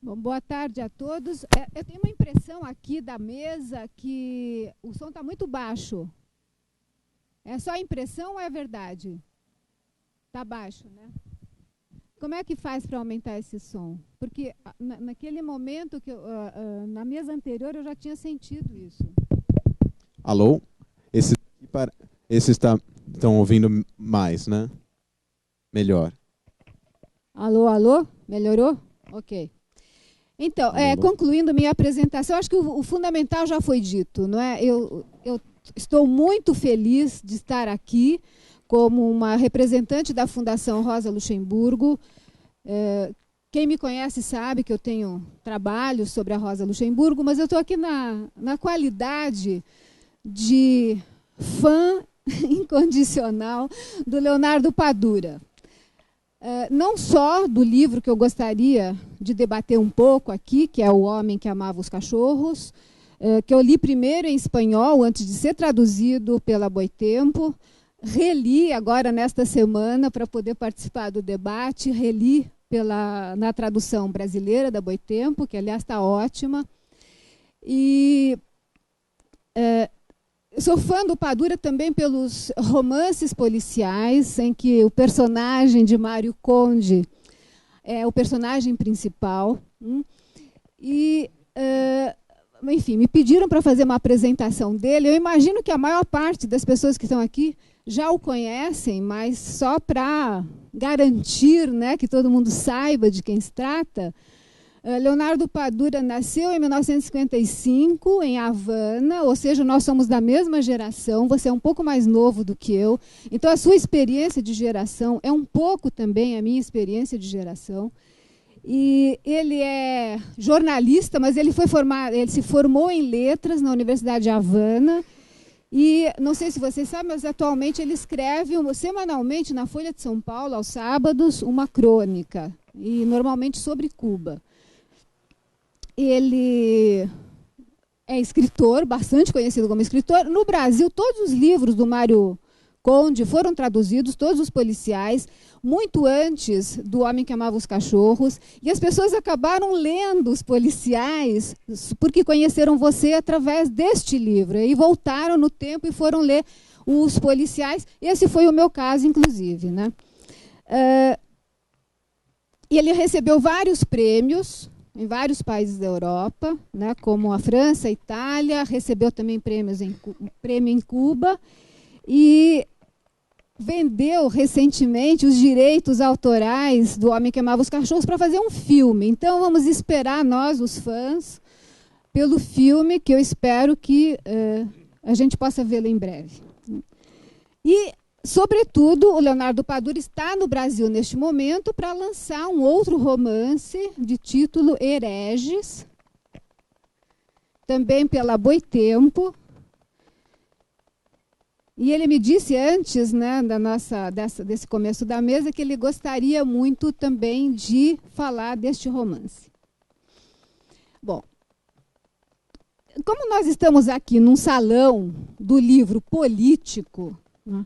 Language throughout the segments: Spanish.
Bom, boa tarde a todos. Eu tenho uma impressão aqui da mesa que o som está muito baixo. É só impressão ou é verdade? Está baixo, né? Como é que faz para aumentar esse som? Porque naquele momento, na mesa anterior, eu já tinha sentido isso. Alô? Esses estão ouvindo mais, né? Melhor. Alô, alô? Melhorou? Ok. Então, concluindo minha apresentação, acho que o fundamental já foi dito, não é? Eu estou muito feliz de estar aqui como uma representante da Fundação Rosa Luxemburgo. Quem me conhece sabe que eu tenho trabalho sobre a Rosa Luxemburgo, mas eu estou aqui na qualidade de fã incondicional do Leonardo Padura. Não só do livro que eu gostaria de debater um pouco aqui, que é O Homem que Amava os Cachorros, que eu li primeiro em espanhol, antes de ser traduzido pela Boitempo, reli agora nesta semana para poder participar do debate, reli na tradução brasileira da Boitempo, que aliás está ótima. E sou fã do Padura também pelos romances policiais, em que o personagem de Mário Conde é o personagem principal. E, enfim, me pediram para fazer uma apresentação dele. Eu imagino que a maior parte das pessoas que estão aqui já o conhecem, mas só para garantir, né, que todo mundo saiba de quem se trata. Leonardo Padura nasceu em 1955, em Havana, ou seja, nós somos da mesma geração, você é um pouco mais novo do que eu, então a sua experiência de geração é um pouco também a minha experiência de geração. E ele é jornalista, mas ele se formou em letras na Universidade de Havana, e não sei se vocês sabem, mas atualmente ele escreve semanalmente na Folha de São Paulo, aos sábados, uma crônica, e normalmente sobre Cuba. Ele é escritor, bastante conhecido como escritor. No Brasil, todos os livros do Mário Conde foram traduzidos, todos os policiais, muito antes do Homem que Amava os Cachorros. E as pessoas acabaram lendo os policiais porque conheceram você através deste livro. E voltaram no tempo e foram ler os policiais. Esse foi o meu caso, inclusive, né? E ele recebeu vários prêmios em vários países da Europa, né, como a França, a Itália, recebeu também prêmio em Cuba, e vendeu recentemente os direitos autorais do Homem que Amava os Cachorros para fazer um filme. Então, vamos esperar, nós, os fãs, pelo filme, que eu espero que a gente possa vê-lo em breve. E, sobretudo, o Leonardo Padura está no Brasil neste momento para lançar um outro romance de título Hereges, também pela Boitempo. E ele me disse antes, né, desse começo da mesa, que ele gostaria muito também de falar deste romance. Bom, como nós estamos aqui num salão do livro político, né,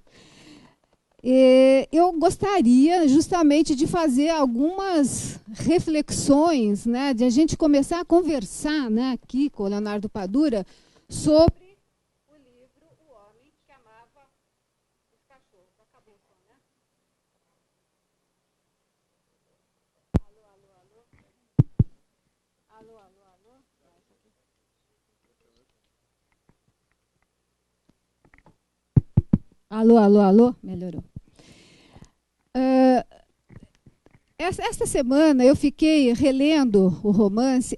eu gostaria justamente de fazer algumas reflexões, né, de a gente começar a conversar, né, aqui com o Leonardo Padura sobre o livro O Homem que Amava os Cachorros. Acabou o som, né? Alô, alô, alô? Alô, alô, alô? Alô, alô, alô? Melhorou. Esta semana eu fiquei relendo o romance.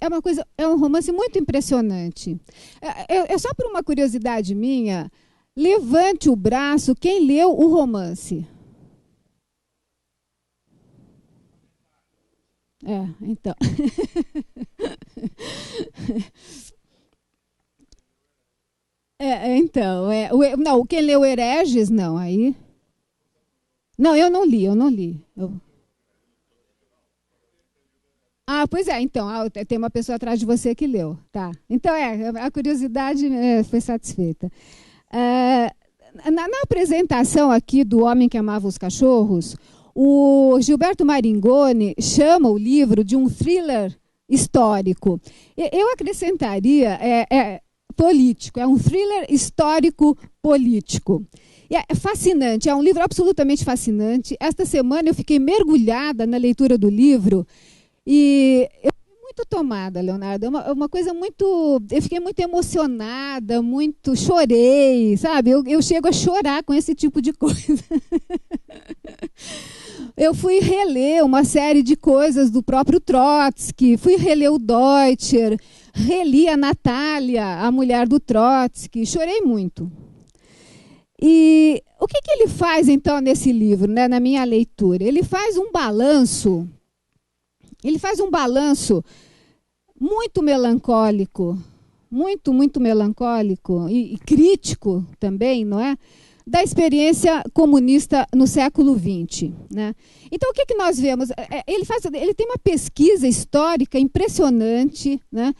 É um romance muito impressionante. Só por uma curiosidade minha, levante o braço quem leu o romance. Então. Não, quem leu Hereges, não, aí. Não, eu não li. Ah, pois é, então, tem uma pessoa atrás de você que leu. Tá. Então, a curiosidade foi satisfeita. Na apresentação aqui do Homem que Amava os Cachorros, o Gilberto Maringoni chama o livro de um thriller histórico. Eu acrescentaria político, é um thriller histórico-político. É fascinante, é um livro absolutamente fascinante. Esta semana eu fiquei mergulhada na leitura do livro e eu fiquei muito tomada, Leonardo. É uma coisa muito... Eu fiquei muito emocionada, chorei, sabe? Eu chego a chorar com esse tipo de coisa. Eu fui reler uma série de coisas do próprio Trotsky, fui reler o Deutscher, reli a Natália, a mulher do Trotsky, chorei muito. E o que ele faz, então, nesse livro, né, na minha leitura? Ele faz um balanço muito melancólico, muito melancólico e crítico também, não é? Da experiência comunista no século XX. Né? Então, o que nós vemos? Ele tem uma pesquisa histórica impressionante, né,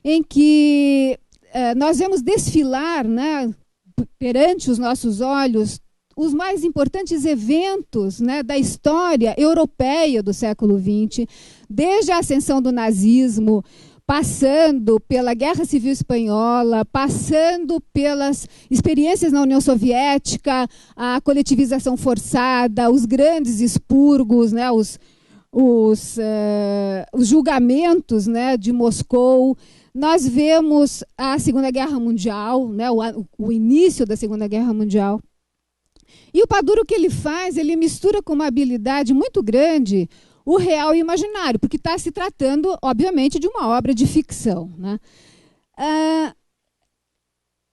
em que nós vemos desfilar, né, perante os nossos olhos os mais importantes eventos, né, da história europeia do século XX, desde a ascensão do nazismo, passando pela Guerra Civil Espanhola, passando pelas experiências na União Soviética, a coletivização forçada, os grandes expurgos, né, os julgamentos, né, de Moscou. Nós vemos a Segunda Guerra Mundial, né, o início da Segunda Guerra Mundial. E o Padura, o que ele faz? Ele mistura com uma habilidade muito grande o real e o imaginário, porque está se tratando, obviamente, de uma obra de ficção. Né?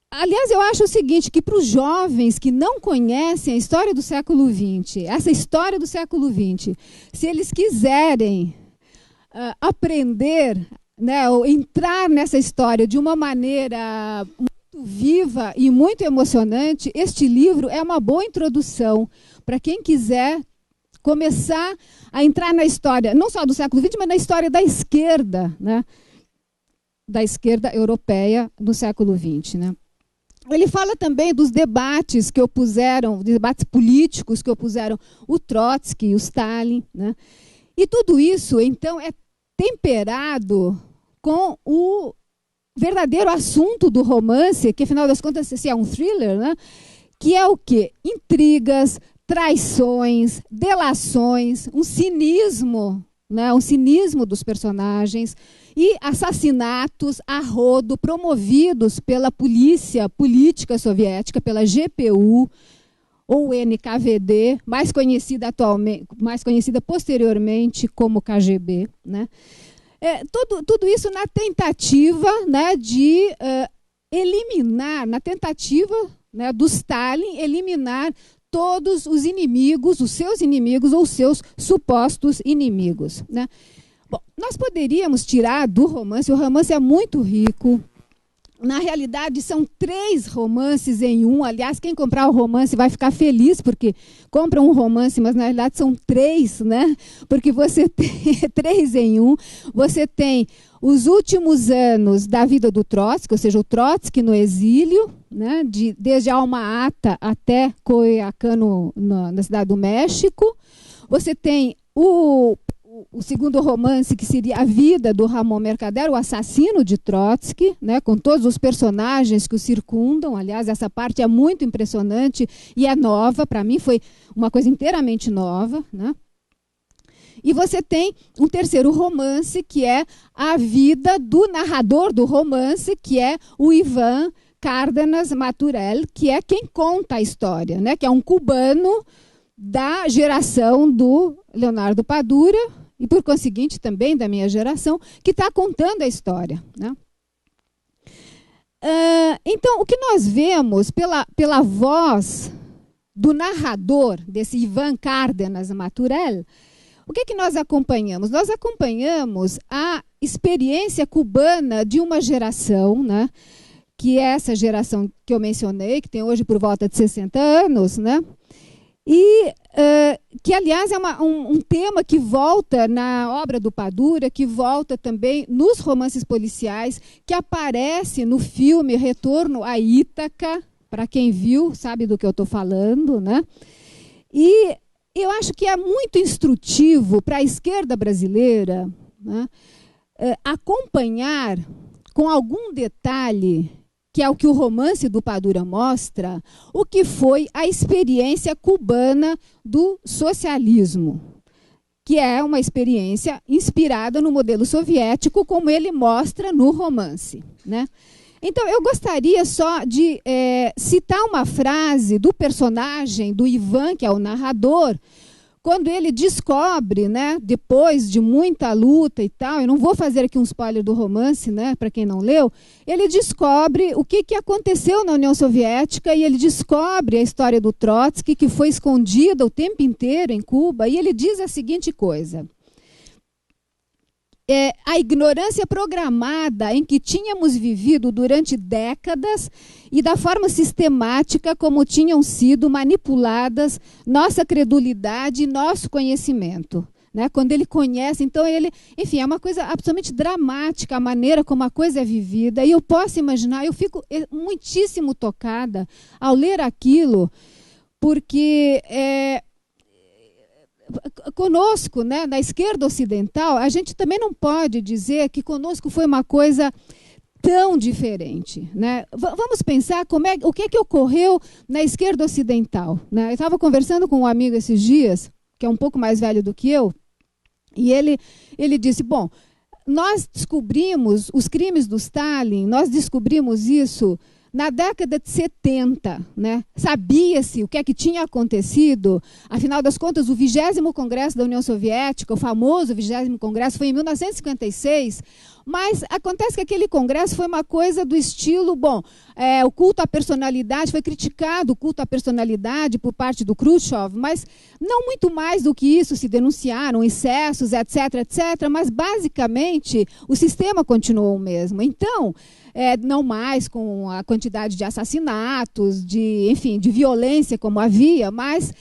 Aliás, eu acho o seguinte, que para os jovens que não conhecem a história do século XX, essa história do século XX, se eles quiserem aprender, né, ou entrar nessa história de uma maneira muito viva e muito emocionante, este livro é uma boa introdução para quem quiser começar a entrar na história, não só do século XX, mas na história da esquerda, né? Da esquerda europeia do século XX. Né? Ele fala também dos debates que opuseram, debates políticos que opuseram o Trotsky e o Stalin. Né? E tudo isso, então, é temperado com o verdadeiro assunto do romance, que, afinal das contas, se é um thriller, né? Que é o quê? Intrigas, traições, delações, um cinismo, né? Um cinismo dos personagens e assassinatos a rodo promovidos pela polícia política soviética, pela GPU ou NKVD, mais conhecida posteriormente como KGB, né? Tudo isso na tentativa, né, de eliminar, na tentativa, né, do Stalin eliminar todos os inimigos, os seus inimigos ou os seus supostos inimigos. Né? Bom, nós poderíamos tirar do romance, o romance é muito rico. Na realidade, são 3 romances em um. Aliás, quem comprar o romance vai ficar feliz, porque compra um romance, mas na realidade são 3, né? Porque você tem 3 em um. Você tem os últimos anos da vida do Trotsky, ou seja, o Trotsky no exílio, né? Desde Alma-Ata até Coyoacán, na cidade do México. Você tem o segundo romance, que seria a vida do Ramon Mercader, o assassino de Trotsky, né, com todos os personagens que o circundam. Aliás, essa parte é muito impressionante e é nova, para mim foi uma coisa inteiramente nova. Né? E você tem um terceiro romance, que é a vida do narrador do romance, que é o Ivan Cárdenas Maturel, que é quem conta a história, né, que é um cubano da geração do Leonardo Padura, e, por conseguinte, também da minha geração, que está contando a história. Né? Então, o que nós vemos pela voz do narrador, desse Ivan Cárdenas Maturel, o que nós acompanhamos? Nós acompanhamos a experiência cubana de uma geração, né? Que é essa geração que eu mencionei, que tem hoje por volta de 60 anos, né? E que, aliás, é um tema que volta na obra do Padura, que volta também nos romances policiais, que aparece no filme Retorno a Ítaca, para quem viu, sabe do que eu estou falando, né? E eu acho que é muito instrutivo para a esquerda brasileira, né, acompanhar com algum detalhe, que é o que o romance do Padura mostra, o que foi a experiência cubana do socialismo, que é uma experiência inspirada no modelo soviético, como ele mostra no romance, né? Então, eu gostaria só de citar uma frase do personagem, do Ivan, que é o narrador, quando ele descobre, né, depois de muita luta e tal, eu não vou fazer aqui um spoiler do romance, né, para quem não leu, ele descobre o que aconteceu na União Soviética e ele descobre a história do Trotsky, que foi escondida o tempo inteiro em Cuba, e ele diz a seguinte coisa: a ignorância programada em que tínhamos vivido durante décadas e da forma sistemática como tinham sido manipuladas nossa credulidade e nosso conhecimento. Né? Quando ele conhece, então enfim, é uma coisa absolutamente dramática a maneira como a coisa é vivida, e eu posso imaginar, eu fico muitíssimo tocada ao ler aquilo, porque conosco, né, na esquerda ocidental, a gente também não pode dizer que conosco foi uma coisa tão diferente. Né? Vamos pensar o que ocorreu na esquerda ocidental. Né? Eu estava conversando com um amigo esses dias, que é um pouco mais velho do que eu, e ele disse, bom, nós descobrimos os crimes do Stalin, nós descobrimos isso na década de 70, né? Sabia-se o que é que tinha acontecido. Afinal das contas, o 20º Congresso da União Soviética, o famoso 20º Congresso, foi em 1956, mas acontece que aquele congresso foi uma coisa do estilo, bom, o culto à personalidade, foi criticado o culto à personalidade por parte do Khrushchev, mas não muito mais do que isso, se denunciaram excessos, etc., etc., mas basicamente o sistema continuou o mesmo. Então, não mais com a quantidade de assassinatos, enfim, de violência como havia, mas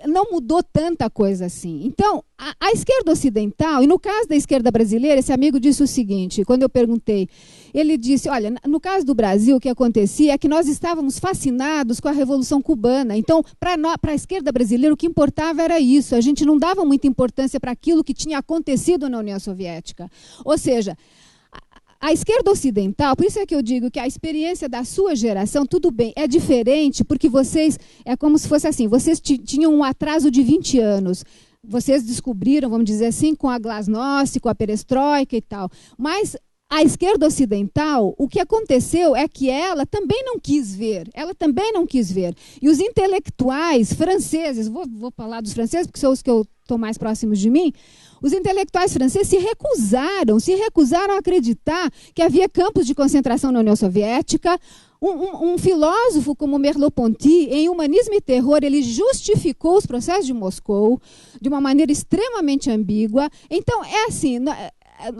não mudou tanta coisa assim. Então, a esquerda ocidental, e no caso da esquerda brasileira, esse amigo disse o seguinte, quando eu perguntei, ele disse, olha, no caso do Brasil, o que acontecia é que nós estávamos fascinados com a Revolução Cubana. Então, para a esquerda brasileira, o que importava era isso. A gente não dava muita importância para aquilo que tinha acontecido na União Soviética. Ou seja, a esquerda ocidental, por isso é que eu digo que a experiência da sua geração, tudo bem, é diferente, porque vocês, é como se fosse assim, vocês tinham um atraso de 20 anos. Vocês descobriram, vamos dizer assim, com a glasnost, com a perestroika e tal. Mas a esquerda ocidental, o que aconteceu é que ela também não quis ver. Ela também não quis ver. E os intelectuais franceses, vou falar dos franceses, porque são os que eu estou mais próximos de mim, os intelectuais franceses se recusaram a acreditar que havia campos de concentração na União Soviética. Um filósofo como Merleau-Ponty, em Humanismo e Terror, ele justificou os processos de Moscou de uma maneira extremamente ambígua. Então, é assim,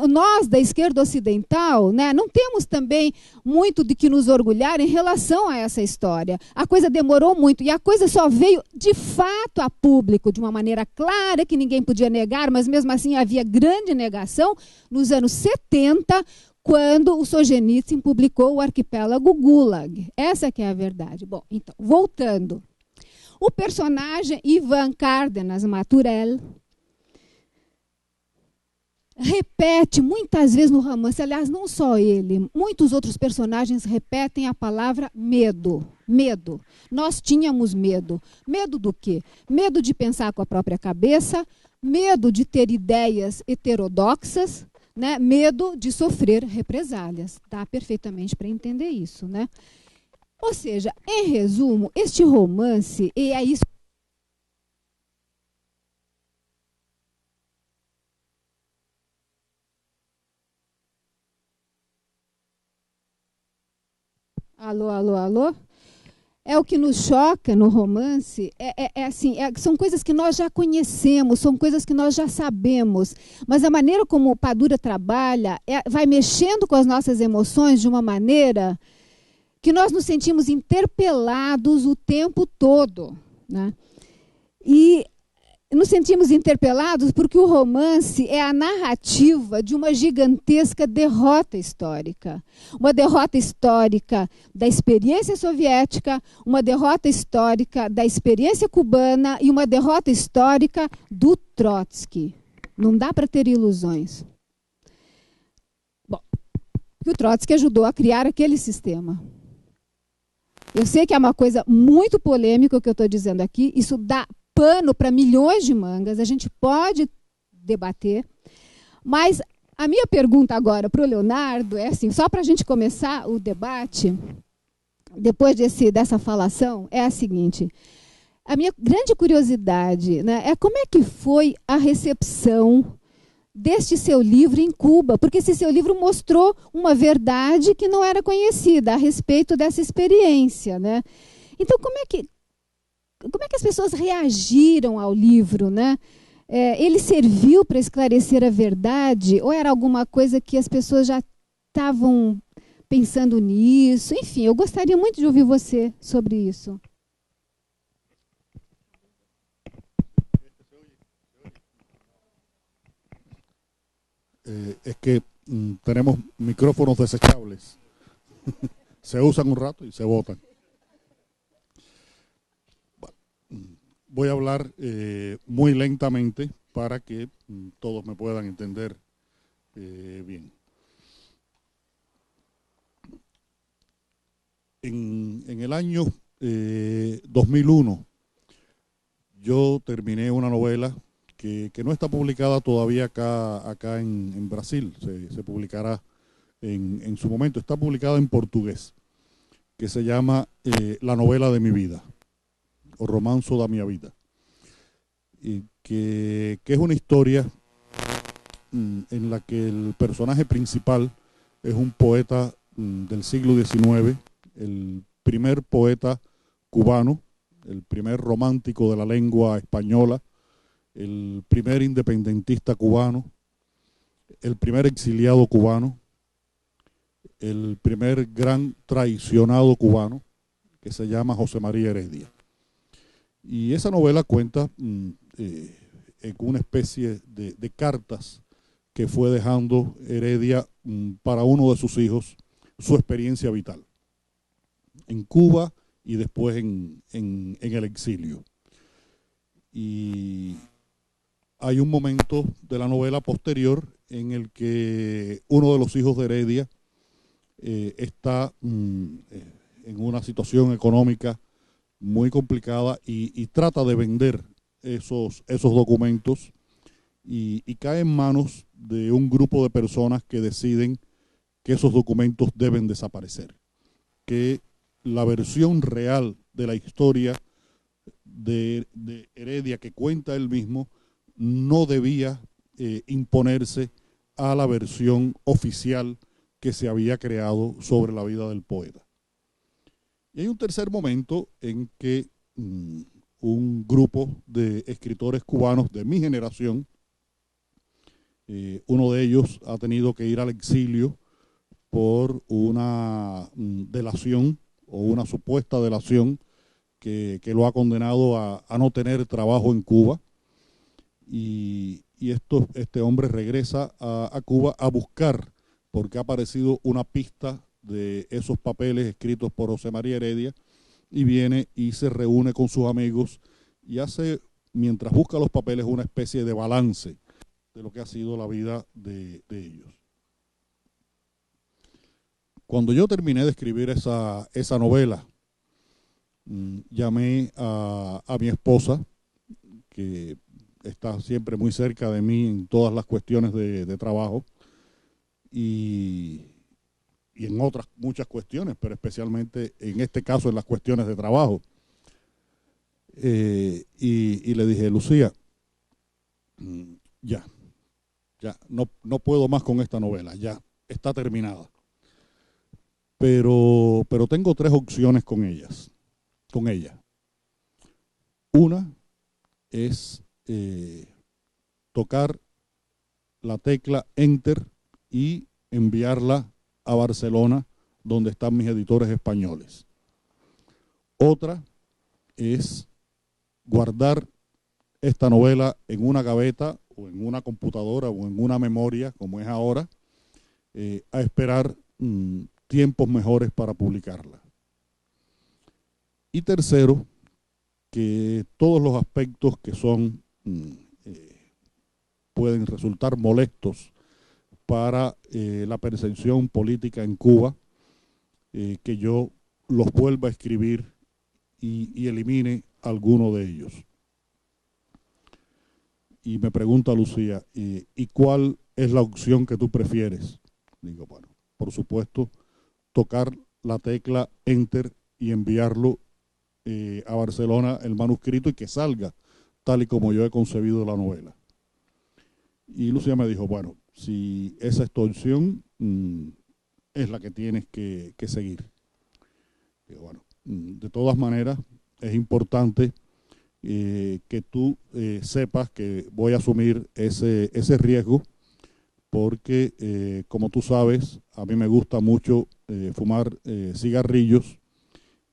nós da esquerda ocidental, né, não temos também muito de que nos orgulhar em relação a essa história. A coisa demorou muito e a coisa só veio de fato a público de uma maneira clara que ninguém podia negar, mas mesmo assim havia grande negação nos anos 70, quando o Solzhenitsyn publicou o Arquipélago Gulag. Essa que é a verdade. Bom, então, voltando. O personagem Ivan Cárdenas Maturel repete muitas vezes no romance, aliás, não só ele, muitos outros personagens repetem a palavra medo. Medo. Nós tínhamos medo. Medo do quê? Medo de pensar com a própria cabeça, medo de ter ideias heterodoxas, né? Medo de sofrer represálias. Dá perfeitamente para entender isso, né? Ou seja, em resumo, este romance, e é isso. Alô, alô, alô? É o que nos choca no romance, são coisas que nós já conhecemos, são coisas que nós já sabemos, mas a maneira como o Padura trabalha vai mexendo com as nossas emoções de uma maneira que nós nos sentimos interpelados o tempo todo, né? E nos sentimos interpelados porque o romance é a narrativa de uma gigantesca derrota histórica. Uma derrota histórica da experiência soviética, uma derrota histórica da experiência cubana e uma derrota histórica do Trotsky. Não dá para ter ilusões. Bom, o Trotsky ajudou a criar aquele sistema. Eu sei que é uma coisa muito polêmica o que eu estou dizendo aqui, isso dá pano para milhões de mangas, a gente pode debater, mas a minha pergunta agora para o Leonardo é assim, só para a gente começar o debate, depois dessa falação, é a seguinte: a minha grande curiosidade, né, é como é que foi a recepção deste seu livro em Cuba, porque esse seu livro mostrou uma verdade que não era conhecida a respeito dessa experiência, né? Então, como é que as pessoas reagiram ao livro, né? Ele serviu para esclarecer a verdade ou era alguma coisa que as pessoas já estavam pensando nisso? Enfim, eu gostaria muito de ouvir você sobre isso. Es que tenemos micrófonos desechables. Se usan un rato y se botan. Voy a hablar muy lentamente para que todos me puedan entender bien. En el año 2001 yo terminé una novela que no está publicada todavía acá en Brasil. Se publicará en su momento. Está publicada en portugués, que se llama La novela de mi vida, o Romanzo da minha vida, y que es una historia en la que el personaje principal es un poeta del siglo XIX, el primer poeta cubano, el primer romántico de la lengua española, el primer independentista cubano, el primer exiliado cubano, el primer gran traicionado cubano, que se llama José María Heredia. Y esa novela cuenta en una especie de cartas que fue dejando Heredia para uno de sus hijos, su experiencia vital en Cuba y después en el exilio. Y hay un momento de la novela posterior en el que uno de los hijos de Heredia está en una situación económica muy complicada y trata de vender esos documentos y cae en manos de un grupo de personas que deciden que esos documentos deben desaparecer, que la versión real de la historia de Heredia que cuenta él mismo no debía imponerse a la versión oficial que se había creado sobre la vida del poeta. Y hay un tercer momento en que un grupo de escritores cubanos de mi generación, uno de ellos ha tenido que ir al exilio por una delación o una supuesta delación que lo ha condenado a no tener trabajo en Cuba. Y este hombre regresa a Cuba a buscar, porque ha aparecido una pista de esos papeles escritos por José María Heredia, y viene y se reúne con sus amigos y hace, mientras busca los papeles, una especie de balance de lo que ha sido la vida de ellos. Cuando yo terminé de escribir esa novela, llamé a mi esposa, que está siempre muy cerca de mí en todas las cuestiones de trabajo y en otras muchas cuestiones, pero especialmente en este caso en las cuestiones de trabajo. Y le dije, Lucía, ya no puedo más con esta novela, ya está terminada. Pero tengo tres opciones con ella. Una es tocar la tecla Enter y enviarla a Barcelona, donde están mis editores españoles. Otra es guardar esta novela en una gaveta o en una computadora o en una memoria, como es ahora, a esperar tiempos mejores para publicarla. Y tercero, que todos los aspectos que son pueden resultar molestos para la percepción política en Cuba, que yo los vuelva a escribir y elimine alguno de ellos. Y me pregunta Lucía, ¿y cuál es la opción que tú prefieres? Digo, bueno, por supuesto, tocar la tecla Enter y enviarlo a Barcelona el manuscrito y que salga tal y como yo he concebido la novela. Y Lucía me dijo, bueno, si esa es tu opción, es la que tienes que seguir. Digo, bueno, de todas maneras, es importante que tú sepas que voy a asumir ese riesgo porque, como tú sabes, a mí me gusta mucho fumar cigarrillos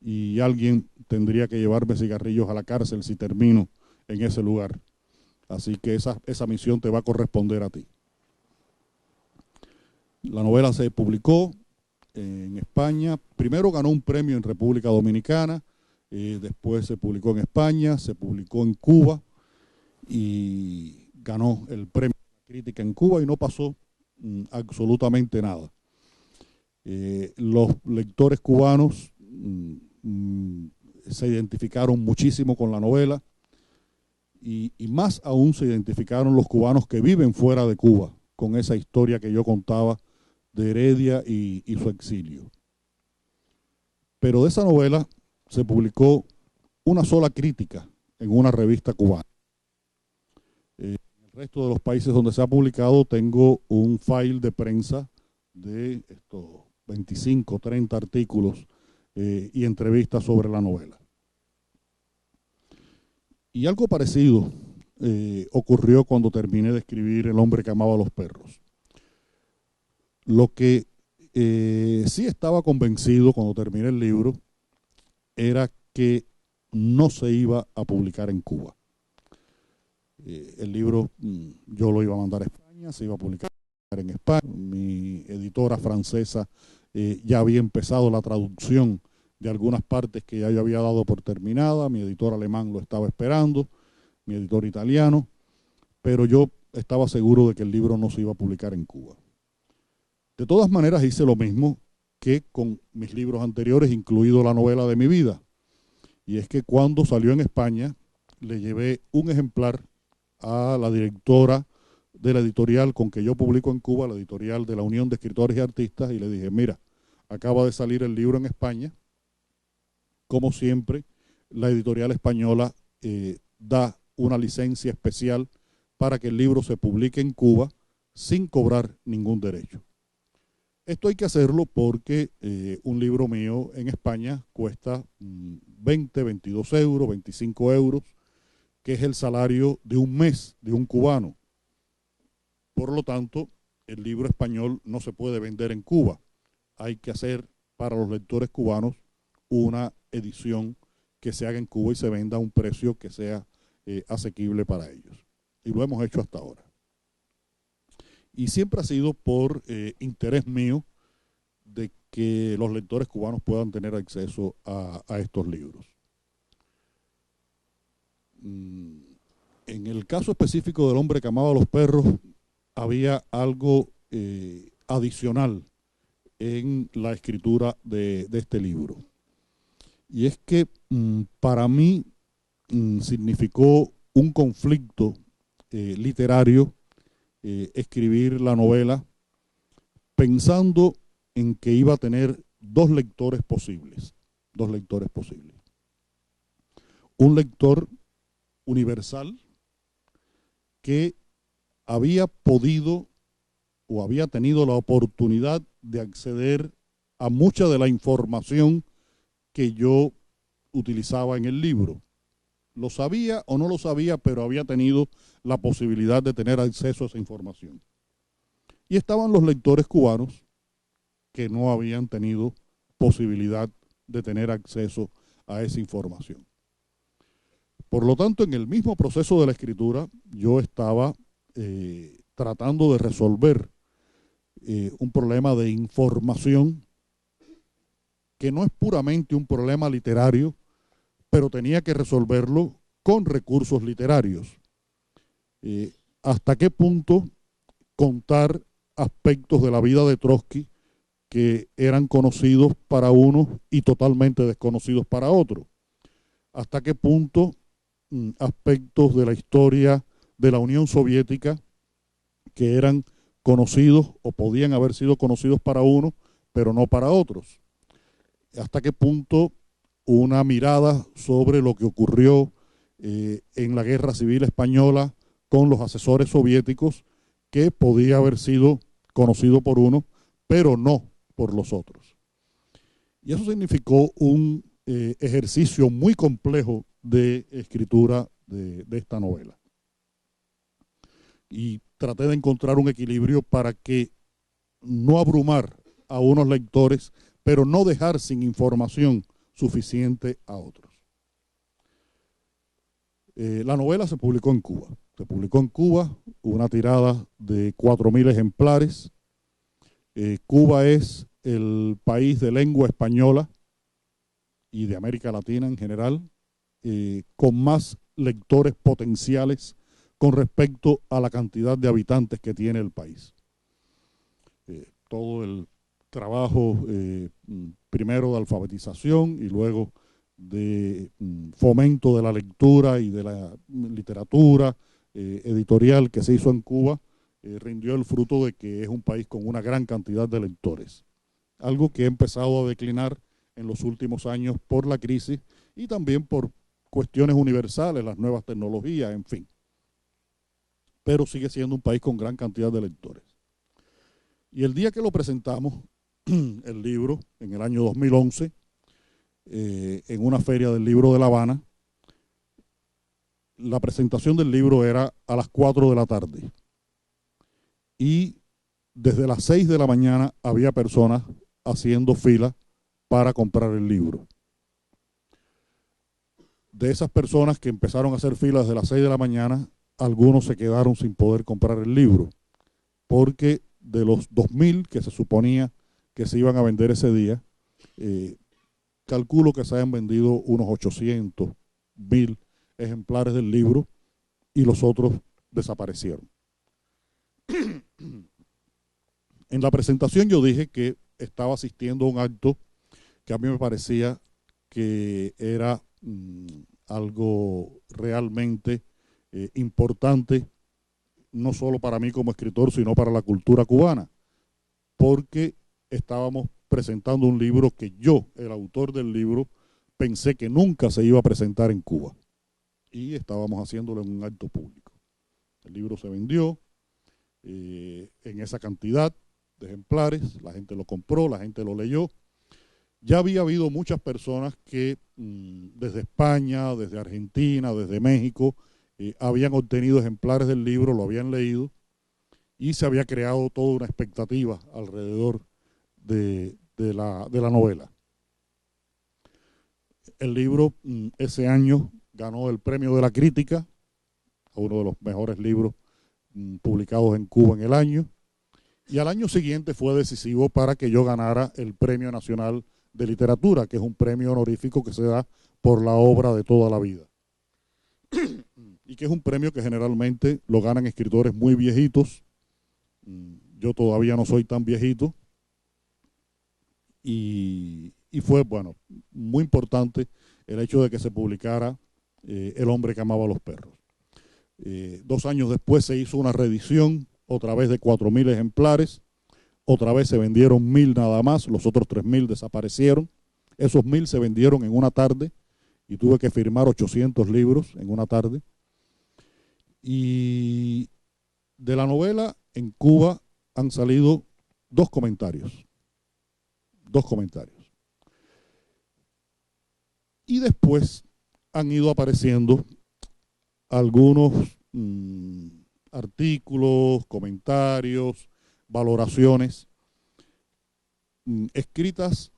y alguien tendría que llevarme cigarrillos a la cárcel si termino en ese lugar. Así que esa misión te va a corresponder a ti. La novela se publicó en España. Primero ganó un premio en República Dominicana, después se publicó en España, se publicó en Cuba y ganó el premio de la crítica en Cuba y no pasó absolutamente nada. Los lectores cubanos se identificaron muchísimo con la novela y más aún se identificaron los cubanos que viven fuera de Cuba con esa historia que yo contaba de Heredia y su exilio. Pero de esa novela se publicó una sola crítica en una revista cubana. En el resto de los países donde se ha publicado tengo un file de prensa de estos 25, 30 artículos y entrevistas sobre la novela. Y algo parecido ocurrió cuando terminé de escribir El hombre que amaba a los perros. Lo que sí estaba convencido cuando terminé el libro era que no se iba a publicar en Cuba. El libro yo lo iba a mandar a España, se iba a publicar en España. Mi editora francesa ya había empezado la traducción de algunas partes que ya yo había dado por terminada, mi editor alemán lo estaba esperando, mi editor italiano, pero yo estaba seguro de que el libro no se iba a publicar en Cuba. De todas maneras hice lo mismo que con mis libros anteriores, incluido la novela de mi vida, y es que cuando salió en España le llevé un ejemplar a la directora de la editorial con que yo publico en Cuba, la editorial de la Unión de Escritores y Artistas, y le dije, mira, acaba de salir el libro en España. Como siempre, la editorial española da una licencia especial para que el libro se publique en Cuba sin cobrar ningún derecho. Esto hay que hacerlo porque un libro mío en España cuesta 20, 22 euros, 25 euros, que es el salario de un mes de un cubano. Por lo tanto, el libro español no se puede vender en Cuba. Hay que hacer para los lectores cubanos una edición que se haga en Cuba y se venda a un precio que sea asequible para ellos. Y lo hemos hecho hasta ahora. Y siempre ha sido por interés mío de que los lectores cubanos puedan tener acceso a estos libros. En el caso específico del hombre que amaba a los perros, había algo adicional en la escritura de este libro. Y es que para mí significó un conflicto literario escribir la novela pensando en que iba a tener dos lectores posibles. Un lector universal que había podido o había tenido la oportunidad de acceder a mucha de la información que yo utilizaba en el libro. Lo sabía o no lo sabía, pero había tenido la posibilidad de tener acceso a esa información. Y estaban los lectores cubanos que no habían tenido posibilidad de tener acceso a esa información. Por lo tanto, en el mismo proceso de la escritura, yo estaba tratando de resolver un problema de información que no es puramente un problema literario, pero tenía que resolverlo con recursos literarios. ¿Hasta qué punto contar aspectos de la vida de Trotsky que eran conocidos para unos y totalmente desconocidos para otros? ¿Hasta qué punto aspectos de la historia de la Unión Soviética que eran conocidos o podían haber sido conocidos para unos, pero no para otros? ¿Hasta qué punto una mirada sobre lo que ocurrió en la Guerra Civil Española con los asesores soviéticos, que podía haber sido conocido por unos, pero no por los otros? Y eso significó un ejercicio muy complejo de escritura de esta novela. Y traté de encontrar un equilibrio para que no abrumar a unos lectores, pero no dejar sin información suficiente a otros. La novela se publicó en Cuba. Se publicó en Cuba una tirada de 4.000 ejemplares. Cuba es el país de lengua española y de América Latina en general con más lectores potenciales con respecto a la cantidad de habitantes que tiene el país. Todo el trabajo primero de alfabetización y luego de fomento de la lectura y de la literatura editorial que se hizo en Cuba rindió el fruto de que es un país con una gran cantidad de lectores. Algo que ha empezado a declinar en los últimos años por la crisis y también por cuestiones universales, las nuevas tecnologías, en fin. Pero sigue siendo un país con gran cantidad de lectores. Y el día que lo presentamos, el libro, en el año 2011, en una feria del libro de La Habana, la presentación del libro era a las 4 de la tarde. Y desde las 6 de la mañana había personas haciendo fila para comprar el libro. De esas personas que empezaron a hacer filas desde las 6 de la mañana, algunos se quedaron sin poder comprar el libro, porque de los 2.000 que se suponía que se iban a vender ese día, calculo que se hayan vendido unos 800.000 ejemplares del libro y los otros desaparecieron. En la presentación yo dije que estaba asistiendo a un acto que a mí me parecía que era algo realmente importante, no solo para mí como escritor, sino para la cultura cubana, porque estábamos presentando un libro que yo, el autor del libro, pensé que nunca se iba a presentar en Cuba. Y estábamos haciéndolo en un acto público. El libro se vendió en esa cantidad de ejemplares, la gente lo compró, la gente lo leyó. Ya había habido muchas personas que desde España, desde Argentina, desde México, habían obtenido ejemplares del libro, lo habían leído, y se había creado toda una expectativa alrededor de la novela. El libro ese año ganó el premio de la crítica, a uno de los mejores libros publicados en Cuba en el año, y al año siguiente fue decisivo para que yo ganara el Premio Nacional de Literatura, que es un premio honorífico que se da por la obra de toda la vida. Y que es un premio que generalmente lo ganan escritores muy viejitos. Yo todavía no soy tan viejito. Y fue, bueno, muy importante el hecho de que se publicara El hombre que amaba a los perros. 2 años después se hizo una reedición, otra vez de 4.000 ejemplares. Otra vez se vendieron 1.000 nada más, los otros 3.000 desaparecieron. Esos 1.000 se vendieron en una tarde y tuve que firmar 800 libros en una tarde. Y de la novela en Cuba han salido 2 comentarios. 2 comentarios. Y después han ido apareciendo algunos artículos, comentarios, valoraciones escritas,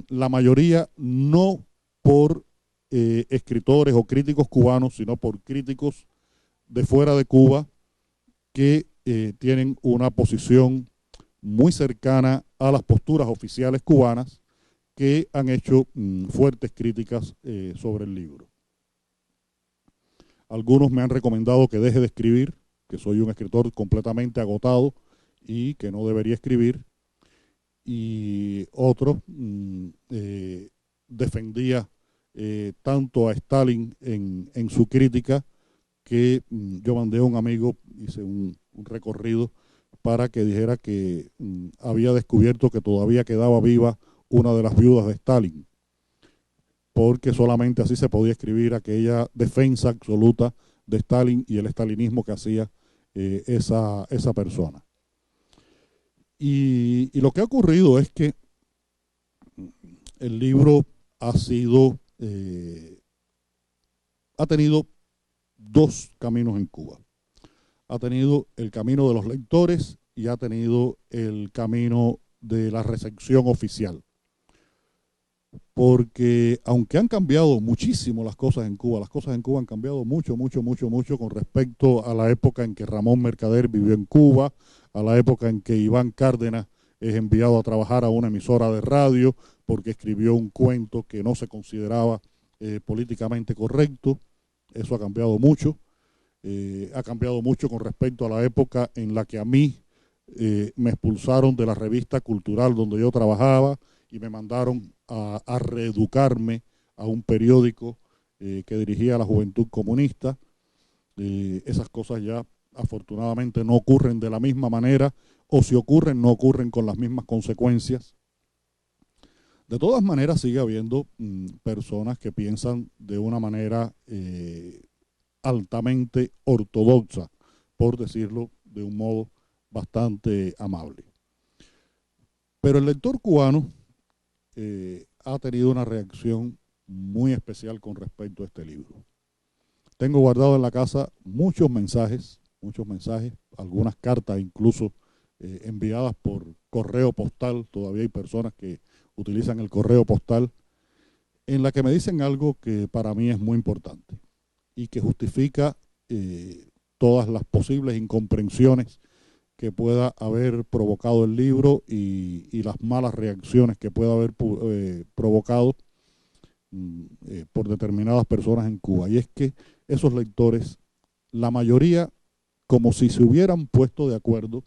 la mayoría no por escritores o críticos cubanos, sino por críticos de fuera de Cuba que tienen una posición muy cercana a las posturas oficiales cubanas, que han hecho fuertes críticas sobre el libro. Algunos me han recomendado que deje de escribir, que soy un escritor completamente agotado y que no debería escribir. Y otros defendía tanto a Stalin en su crítica, que yo mandé a un amigo, hice un recorrido para que dijera que había descubierto que todavía quedaba viva una de las viudas de Stalin, porque solamente así se podía escribir aquella defensa absoluta de Stalin y el stalinismo que hacía esa persona. Y lo que ha ocurrido es que el libro ha tenido dos caminos en Cuba. Ha tenido el camino de los lectores y ha tenido el camino de la recepción oficial. Porque aunque han cambiado muchísimo las cosas en Cuba han cambiado mucho con respecto a la época en que Ramón Mercader vivió en Cuba, a la época en que Iván Cárdenas es enviado a trabajar a una emisora de radio porque escribió un cuento que no se consideraba políticamente correcto. Eso ha cambiado mucho. Ha cambiado mucho con respecto a la época en la que a mí me expulsaron de la revista cultural donde yo trabajaba y me mandaron a reeducarme a un periódico que dirigía a la Juventud Comunista. Esas cosas ya afortunadamente no ocurren de la misma manera, o si ocurren, no ocurren con las mismas consecuencias. De todas maneras, sigue habiendo personas que piensan de una manera altamente ortodoxa, por decirlo de un modo bastante amable. Pero el lector cubano ha tenido una reacción muy especial con respecto a este libro. Tengo guardado en la casa muchos mensajes, algunas cartas incluso enviadas por correo postal. Todavía hay personas que utilizan el correo postal, en la que me dicen algo que para mí es muy importante y que justifica todas las posibles incomprensiones que pueda haber provocado el libro y las malas reacciones que pueda haber provocado por determinadas personas en Cuba. Y es que esos lectores, la mayoría, como si se hubieran puesto de acuerdo,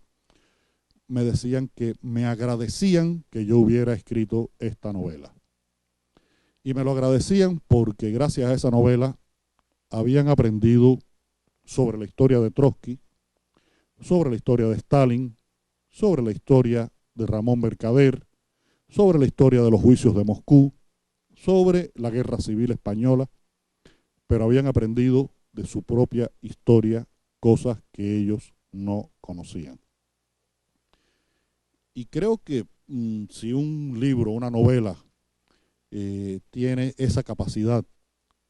me decían que me agradecían que yo hubiera escrito esta novela. Y me lo agradecían porque gracias a esa novela habían aprendido sobre la historia de Trotsky, sobre la historia de Stalin, sobre la historia de Ramón Mercader, sobre la historia de los juicios de Moscú, sobre la Guerra Civil Española, pero habían aprendido de su propia historia cosas que ellos no conocían. Y creo que si un libro, una novela, tiene esa capacidad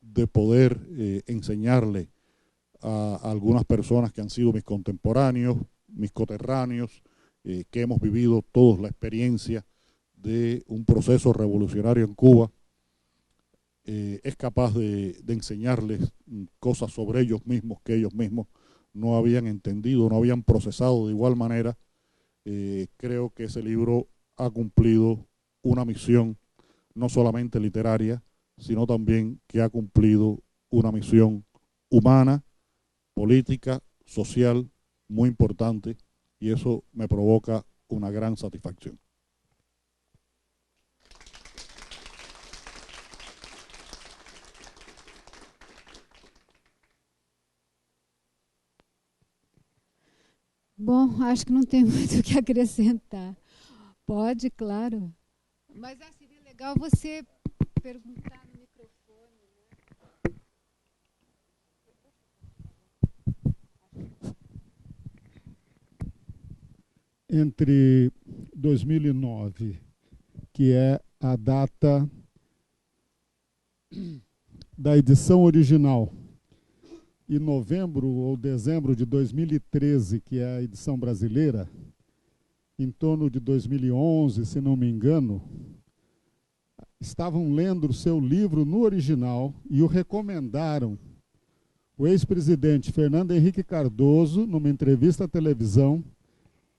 de poder enseñarle a algunas personas que han sido mis contemporáneos, mis coterráneos, que hemos vivido todos la experiencia de un proceso revolucionario en Cuba, es capaz de enseñarles cosas sobre ellos mismos que ellos mismos no habían entendido, no habían procesado de igual manera. Creo que ese libro ha cumplido una misión no solamente literaria, sino también que ha cumplido una misión humana, política, social, muy importante, y eso me provoca una gran satisfacción. Bom, acho que não tem muito o que acrescentar. Pode, claro. Mas seria legal você perguntar no microfone, né? Entre 2009, que é a data da edição original, e novembro ou dezembro de 2013, que é a edição brasileira, em torno de 2011, se não me engano, estavam lendo o seu livro no original e o recomendaram. O ex-presidente Fernando Henrique Cardoso, numa entrevista à televisão,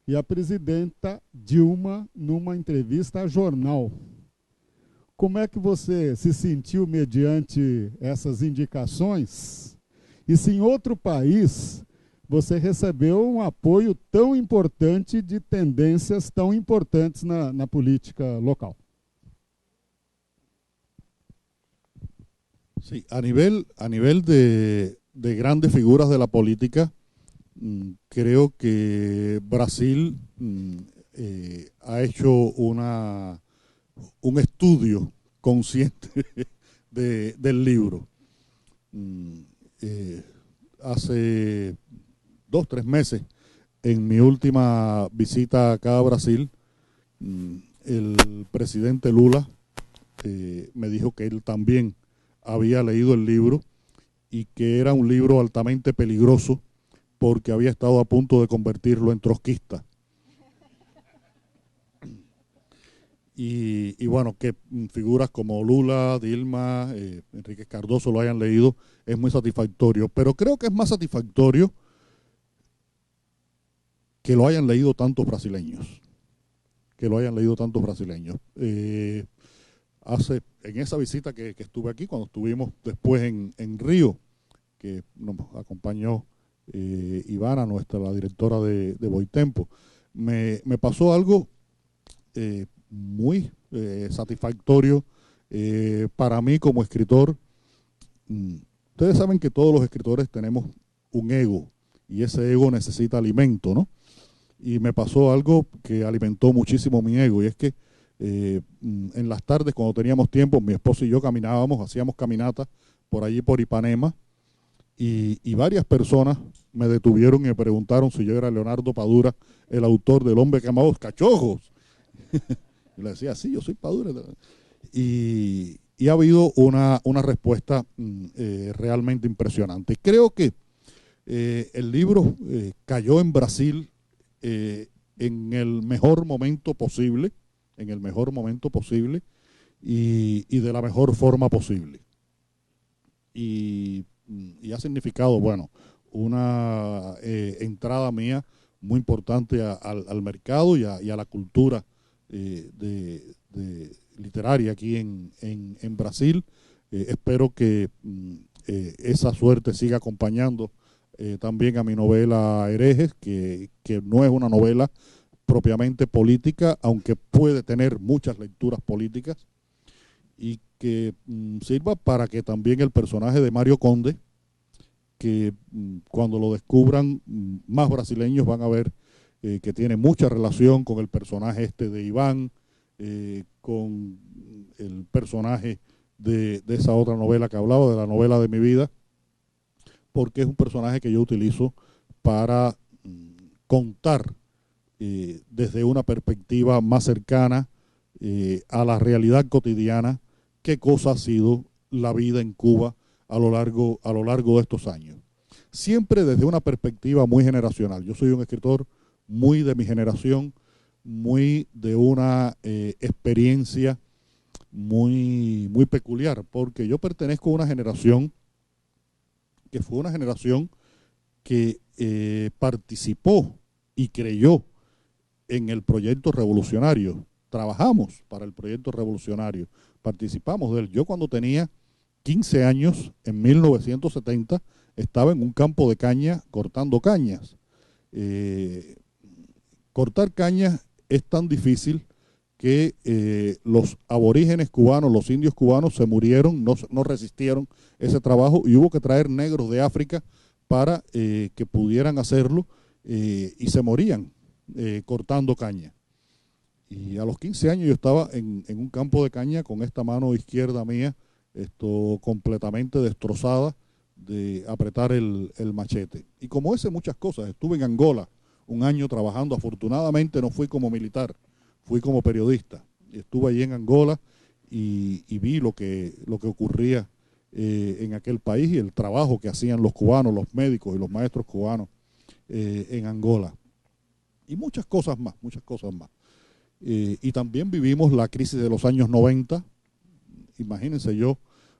e a presidenta Dilma, numa entrevista a jornal. Como é que você se sentiu mediante essas indicações? E se em outro país você recebeu um apoio tão importante de tendências tão importantes na política local? Sí, a nivel de grandes figuras de la política, creo que Brasil ha hecho un estudio consciente del libro. Hace 2, 3 meses, en mi última visita acá a Brasil, el presidente Lula me dijo que él también había leído el libro y que era un libro altamente peligroso porque había estado a punto de convertirlo en trotskista. Y bueno, que figuras como Lula, Dilma, Enrique Cardoso lo hayan leído es muy satisfactorio, pero creo que es más satisfactorio que lo hayan leído tantos brasileños, en esa visita que estuve aquí, cuando estuvimos después en Río, que nos acompañó Ivana, la directora de Boitempo, me pasó algo muy satisfactorio para mí como escritor. Ustedes saben que todos los escritores tenemos un ego y ese ego necesita alimento, ¿no? Y me pasó algo que alimentó muchísimo mi ego, y es que en las tardes, cuando teníamos tiempo, mi esposo y yo caminábamos, hacíamos caminatas por allí por Ipanema, y varias personas me detuvieron y me preguntaron si yo era Leonardo Padura, el autor del Hombre que amaba los cachorros. Y le decía, sí, yo soy Padura. Y ha habido una respuesta realmente impresionante. Creo que el libro cayó en Brasil en el mejor momento posible, y de la mejor forma posible. Y ha significado, bueno, una entrada mía muy importante al mercado y a la cultura literaria aquí en Brasil. Espero que esa suerte siga acompañando también a mi novela Herejes, que no es una novela propiamente política, aunque puede tener muchas lecturas políticas, y que sirva para que también el personaje de Mario Conde, que cuando lo descubran más brasileños van a ver que tiene mucha relación con el personaje de Iván, con el personaje de esa otra novela que hablaba, de la novela de mi vida, porque es un personaje que yo utilizo para contar desde una perspectiva más cercana a la realidad cotidiana qué cosa ha sido la vida en Cuba a lo largo de estos años. Siempre desde una perspectiva muy generacional. Yo soy un escritor muy de mi generación, muy de una experiencia muy peculiar, porque yo pertenezco a una generación que fue una generación que participó y creyó en el proyecto revolucionario. Trabajamos para el proyecto revolucionario, participamos de él. Yo cuando tenía 15 años, en 1970, estaba en un campo de caña cortando cañas. Cortar cañas es tan difícil que los aborígenes cubanos, los indios cubanos se murieron, no resistieron ese trabajo, y hubo que traer negros de África para que pudieran hacerlo, y se morían cortando caña. Y a los 15 años yo estaba en un campo de caña con esta mano izquierda mía completamente destrozada de apretar el machete. Y como hice muchas cosas, estuve en Angola un año trabajando. Afortunadamente no fui como militar, fui como periodista. Estuve allí en Angola y vi lo que ocurría en aquel país y el trabajo que hacían los cubanos, los médicos y los maestros cubanos en Angola. Y muchas cosas más. Y también vivimos la crisis de los años 90, imagínense, yo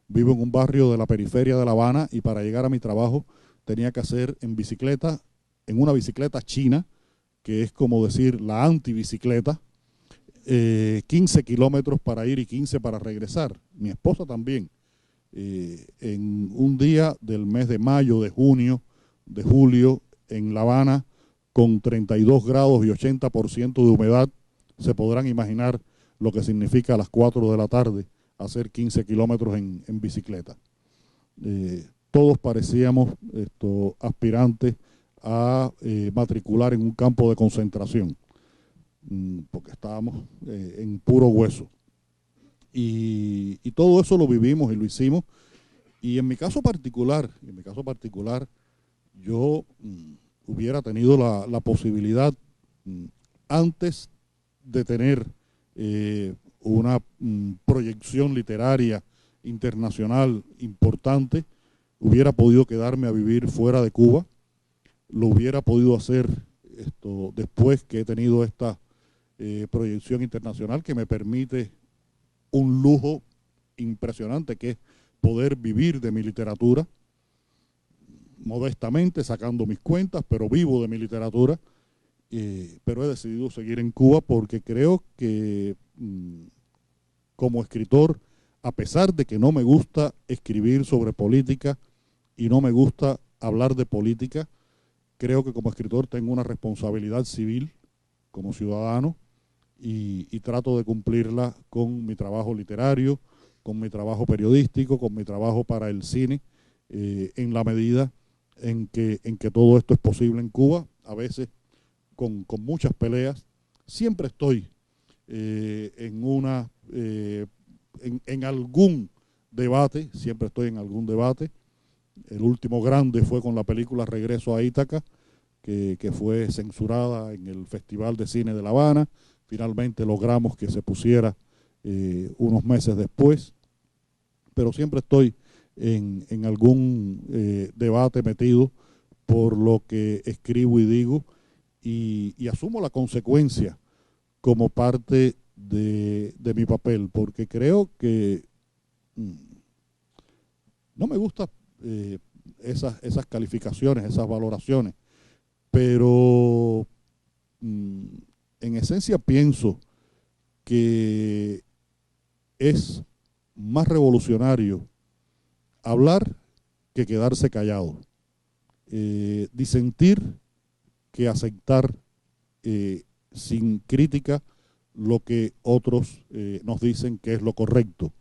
vivo en un barrio de la periferia de La Habana y para llegar a mi trabajo tenía que hacer en bicicleta, en una bicicleta china, que es como decir la antibicicleta, 15 kilómetros para ir y 15 para regresar. Mi esposa también. En un día del mes de mayo, de junio, de julio, en La Habana, con 32 grados y 80% de humedad, se podrán imaginar lo que significa a las 4 de la tarde hacer 15 kilómetros en bicicleta. Todos parecíamos aspirantes a matricular en un campo de concentración, porque estábamos en puro hueso. Y todo eso lo vivimos y lo hicimos. Y en mi caso particular, yo hubiera tenido la posibilidad, antes de tener una proyección literaria internacional importante, hubiera podido quedarme a vivir fuera de Cuba. Lo hubiera podido hacer después que he tenido esta proyección internacional que me permite un lujo impresionante, que es poder vivir de mi literatura, modestamente, sacando mis cuentas, pero vivo de mi literatura. Pero he decidido seguir en Cuba porque creo que como escritor, a pesar de que no me gusta escribir sobre política y no me gusta hablar de política, creo que como escritor tengo una responsabilidad civil como ciudadano y trato de cumplirla con mi trabajo literario, con mi trabajo periodístico, con mi trabajo para el cine, en la medida en que todo esto es posible en Cuba, a veces con muchas peleas. Siempre estoy en algún debate, siempre estoy en algún debate. El último grande fue con la película Regreso a Ítaca, que fue censurada en el Festival de Cine de La Habana. Finalmente logramos que se pusiera unos meses después, pero siempre estoy en algún debate metido por lo que escribo y digo, y asumo la consecuencia como parte de mi papel, porque creo que no me gustan esas calificaciones, esas valoraciones, pero en esencia pienso que es más revolucionario hablar que quedarse callado, disentir que aceptar sin crítica lo que otros nos dicen que es lo correcto.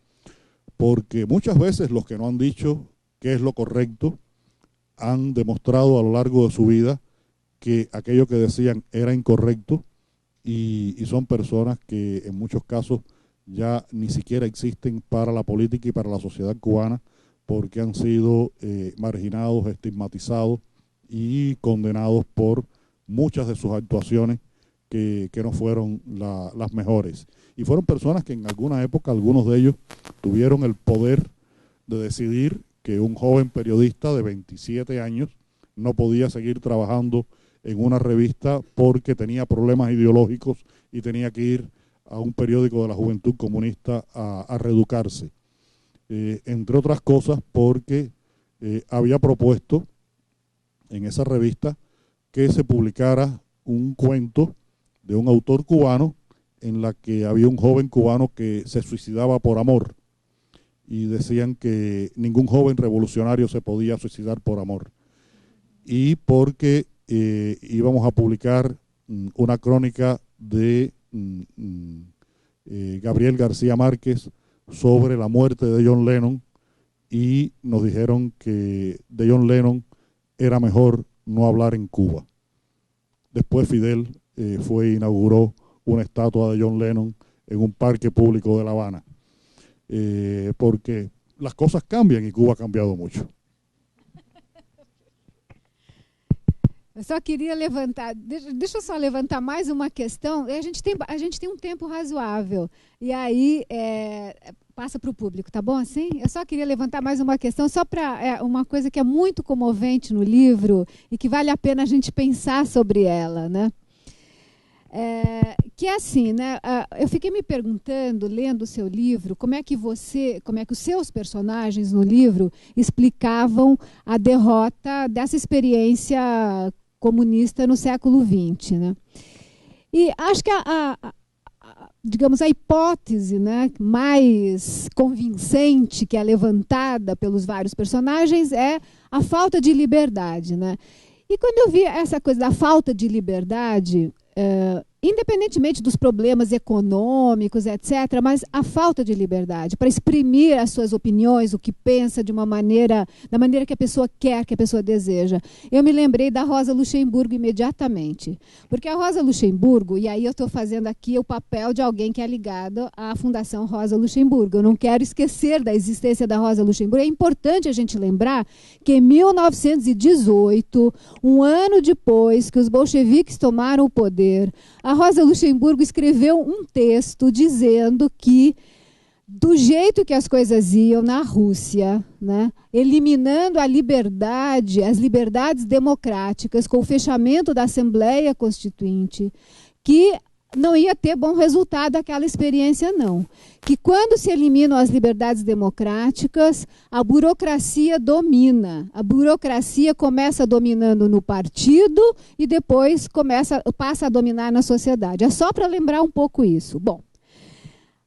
Porque muchas veces los que no han dicho qué es lo correcto han demostrado a lo largo de su vida que aquello que decían era incorrecto, y son personas que en muchos casos ya ni siquiera existen para la política y para la sociedad cubana, porque han sido marginados, estigmatizados y condenados por muchas de sus actuaciones que no fueron las mejores. Y fueron personas que en alguna época, algunos de ellos, tuvieron el poder de decidir que un joven periodista de 27 años no podía seguir trabajando en una revista porque tenía problemas ideológicos y tenía que ir a un periódico de la Juventud Comunista a reeducarse. Entre otras cosas porque había propuesto en esa revista que se publicara un cuento de un autor cubano en la que había un joven cubano que se suicidaba por amor, y decían que ningún joven revolucionario se podía suicidar por amor, y porque íbamos a publicar una crónica de Gabriel García Márquez sobre la muerte de John Lennon, y nos dijeron que de John Lennon era mejor no hablar en Cuba. Después Fidel fue e inauguró una estatua de John Lennon en un parque público de La Habana, porque las cosas cambian y Cuba ha cambiado mucho. Eu só queria levantar, deixa eu só levantar mais uma questão. A gente tem um tempo razoável, e aí passa para o público, tá bom assim? Eu só queria levantar mais uma questão, só para uma coisa que é muito comovente no livro e que vale a pena a gente pensar sobre ela, né? que é assim, né? Eu fiquei me perguntando, lendo o seu livro, como é que os seus personagens no livro explicavam a derrota dessa experiência comunista no século XX, né? E acho que digamos, a hipótese, né, mais convincente que é levantada pelos vários personagens é a falta de liberdade, né? E quando eu vi essa coisa da falta de liberdade, independentemente dos problemas econômicos, etc., mas a falta de liberdade para exprimir as suas opiniões, o que pensa da maneira que a pessoa quer, que a pessoa deseja. Eu me lembrei da Rosa Luxemburgo imediatamente. Porque a Rosa Luxemburgo, e aí eu estou fazendo aqui o papel de alguém que é ligado à Fundação Rosa Luxemburgo. Eu não quero esquecer da existência da Rosa Luxemburgo. É importante a gente lembrar que em 1918, um ano depois que os bolcheviques tomaram o poder, a Rosa Luxemburgo escreveu um texto dizendo que, do jeito que as coisas iam na Rússia, né, eliminando a liberdade, as liberdades democráticas, com o fechamento da Assembleia Constituinte, que não ia ter bom resultado aquela experiência, não. Que quando se eliminam as liberdades democráticas, a burocracia domina. A burocracia começa dominando no partido e depois passa a dominar na sociedade. É só para lembrar um pouco isso. Bom,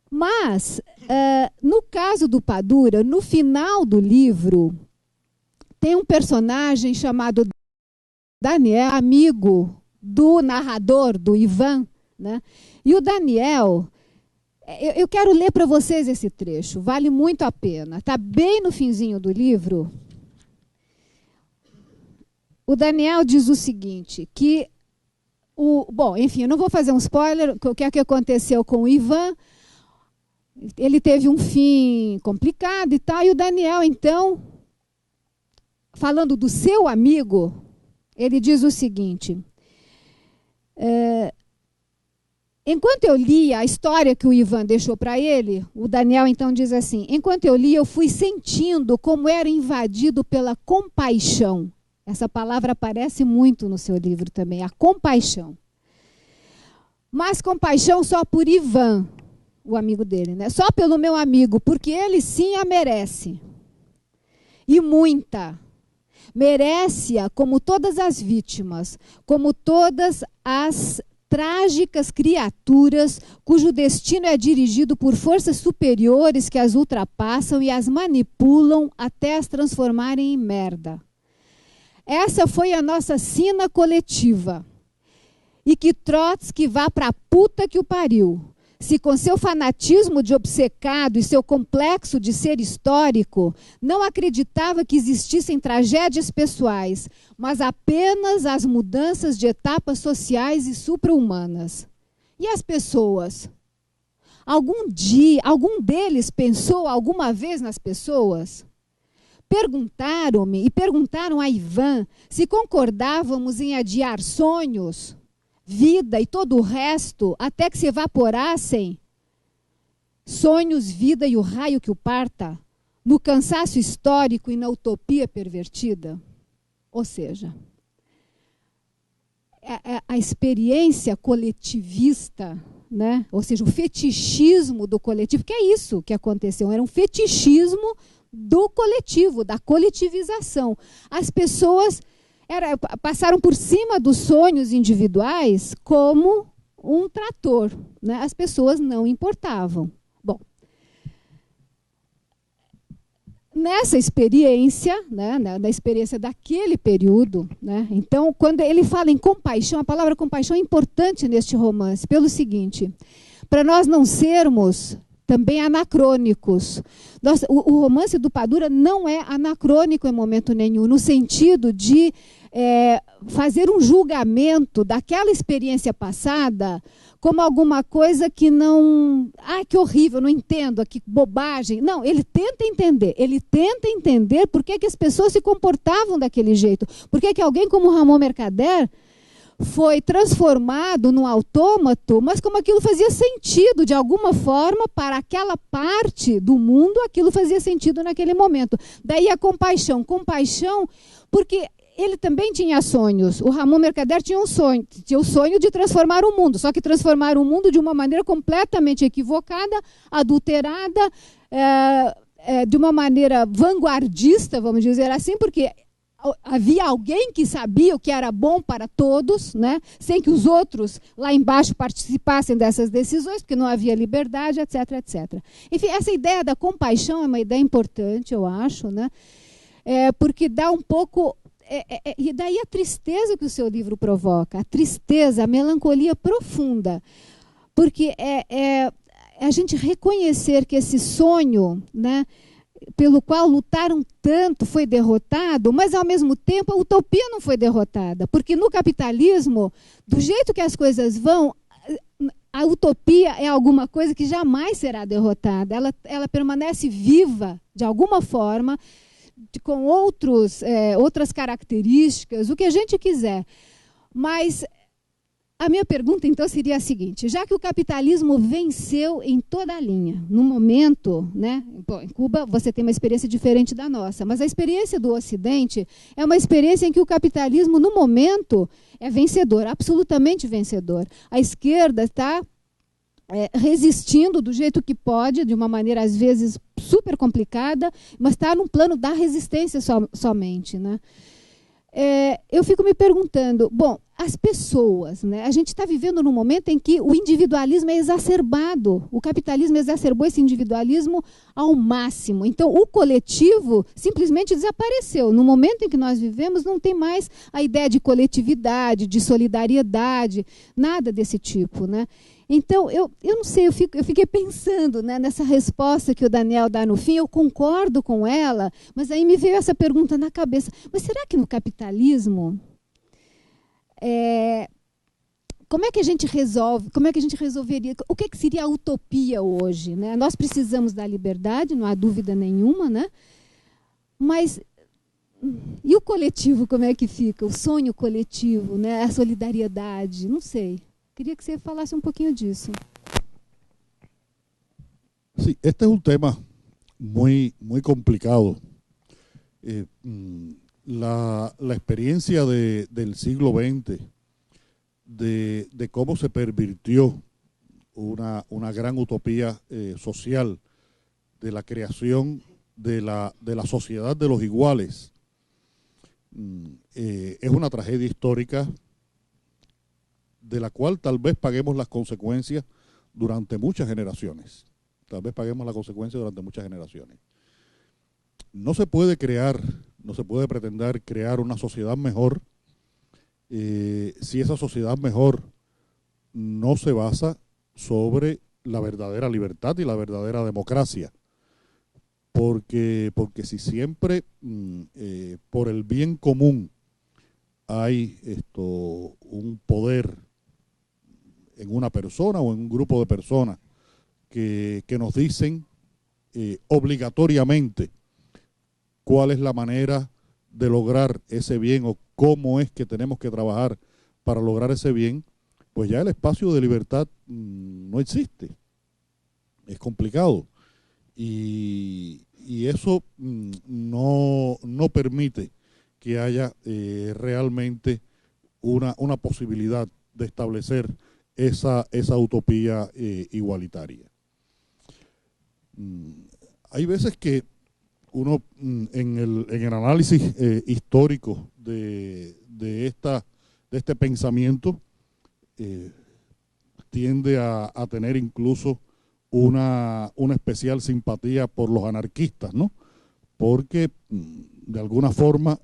mas, no caso do Padura, no final do livro, tem um personagem chamado Daniel, amigo do narrador, do Ivan, né? E o Daniel, eu quero ler para vocês esse trecho, vale muito a pena. Está bem no finzinho do livro. O Daniel diz o seguinte, que bom, enfim, eu não vou fazer um spoiler, o que é que aconteceu com o Ivan. Ele teve um fim complicado e tal, e o Daniel, então, falando do seu amigo, ele diz o seguinte: enquanto eu lia a história que o Ivan deixou para ele, o Daniel então diz assim: enquanto eu lia, eu fui sentindo como era invadido pela compaixão. Essa palavra aparece muito no seu livro também, a compaixão. Mas compaixão só por Ivan, o amigo dele, né? Só pelo meu amigo, porque ele sim a merece. E muita. Merece-a como todas as vítimas, como todas as trágicas criaturas cujo destino é dirigido por forças superiores que as ultrapassam e as manipulam até as transformarem em merda. Essa foi a nossa sina coletiva. E que Trotsky vá para a puta que o pariu. Se com seu fanatismo de obcecado e seu complexo de ser histórico, não acreditava que existissem tragédias pessoais, mas apenas as mudanças de etapas sociais e supra-humanas. E as pessoas? Algum deles pensou alguma vez nas pessoas? Perguntaram-me e perguntaram a Ivan se concordávamos em adiar sonhos, vida e todo o resto, até que se evaporassem, sonhos, vida e o raio que o parta, no cansaço histórico e na utopia pervertida. Ou seja, a experiência coletivista, né? Ou seja, o fetichismo do coletivo, que é isso que aconteceu, era um fetichismo do coletivo, da coletivização. As pessoas passaram por cima dos sonhos individuais como um trator, né? As pessoas não importavam. Bom, nessa experiência, né, na experiência daquele período, né, então, quando ele fala em compaixão, a palavra compaixão é importante neste romance, pelo seguinte: para nós não sermos também anacrônicos. O romance do Padura não é anacrônico em momento nenhum, no sentido de fazer um julgamento daquela experiência passada como alguma coisa que não... Ah, que horrível, não entendo, que bobagem. Não, ele tenta entender por que as pessoas se comportavam daquele jeito. Por que alguém como Ramon Mercader foi transformado num autômato, mas como aquilo fazia sentido, de alguma forma, para aquela parte do mundo, aquilo fazia sentido naquele momento. Daí a compaixão. Compaixão porque ele também tinha sonhos. O Ramon Mercader tinha o sonho de transformar o mundo, só que transformar o mundo de uma maneira completamente equivocada, adulterada, de uma maneira vanguardista, vamos dizer assim, porque havia alguém que sabia o que era bom para todos, né, sem que os outros lá embaixo participassem dessas decisões, porque não havia liberdade, etc, etc. Enfim, essa ideia da compaixão é uma ideia importante, eu acho, né, porque dá um pouco... e daí a tristeza que o seu livro provoca, a tristeza, a melancolia profunda, porque a gente reconhecer que esse sonho, né, pelo qual lutaram tanto foi derrotado, mas ao mesmo tempo a utopia não foi derrotada, porque no capitalismo, do jeito que as coisas vão, a utopia é alguma coisa que jamais será derrotada, ela permanece viva de alguma forma, com outras características, o que a gente quiser. Mas a minha pergunta, então, seria a seguinte: já que o capitalismo venceu em toda a linha, no momento, né, bom, em Cuba você tem uma experiência diferente da nossa, mas a experiência do Ocidente é uma experiência em que o capitalismo, no momento, é vencedor, absolutamente vencedor. A esquerda está resistindo do jeito que pode, de uma maneira, às vezes, super complicada, mas está num plano da resistência somente, né? Eu fico me perguntando, bom, as pessoas, né, a gente está vivendo num momento em que o individualismo é exacerbado, o capitalismo exacerbou esse individualismo ao máximo, então o coletivo simplesmente desapareceu. No momento em que nós vivemos não tem mais a ideia de coletividade, de solidariedade, nada desse tipo, né? Então, eu não sei, eu fiquei pensando, né, nessa resposta que o Daniel dá no fim, eu concordo com ela, mas aí me veio essa pergunta na cabeça, mas será que no capitalismo, como é que a gente resolve, como é que a gente resolveria, o que seria a utopia hoje, né? Nós precisamos da liberdade, não há dúvida nenhuma, né? Mas e o coletivo, como é que fica? O sonho coletivo, né? A solidariedade, não sei. Queria que você falasse um pouquinho disso. Sí, este es un tema muy complicado. La experiencia del siglo XX, de cómo se pervirtió una gran utopía social, de la creación de la sociedad de los iguales, es una tragedia histórica de la cual tal vez paguemos las consecuencias durante muchas generaciones. Tal vez paguemos las consecuencias durante muchas generaciones. No se puede pretender crear una sociedad mejor si esa sociedad mejor no se basa sobre la verdadera libertad y la verdadera democracia. Porque si siempre por el bien común hay un poder en una persona o en un grupo de personas que nos dicen obligatoriamente cuál es la manera de lograr ese bien o cómo es que tenemos que trabajar para lograr ese bien, pues ya el espacio de libertad no existe. Es complicado. Y eso no permite que haya realmente una posibilidad de establecer esa utopía igualitaria. Hay veces que uno en el análisis histórico de este pensamiento tiende a tener incluso una especial simpatía por los anarquistas, ¿no? Porque de alguna forma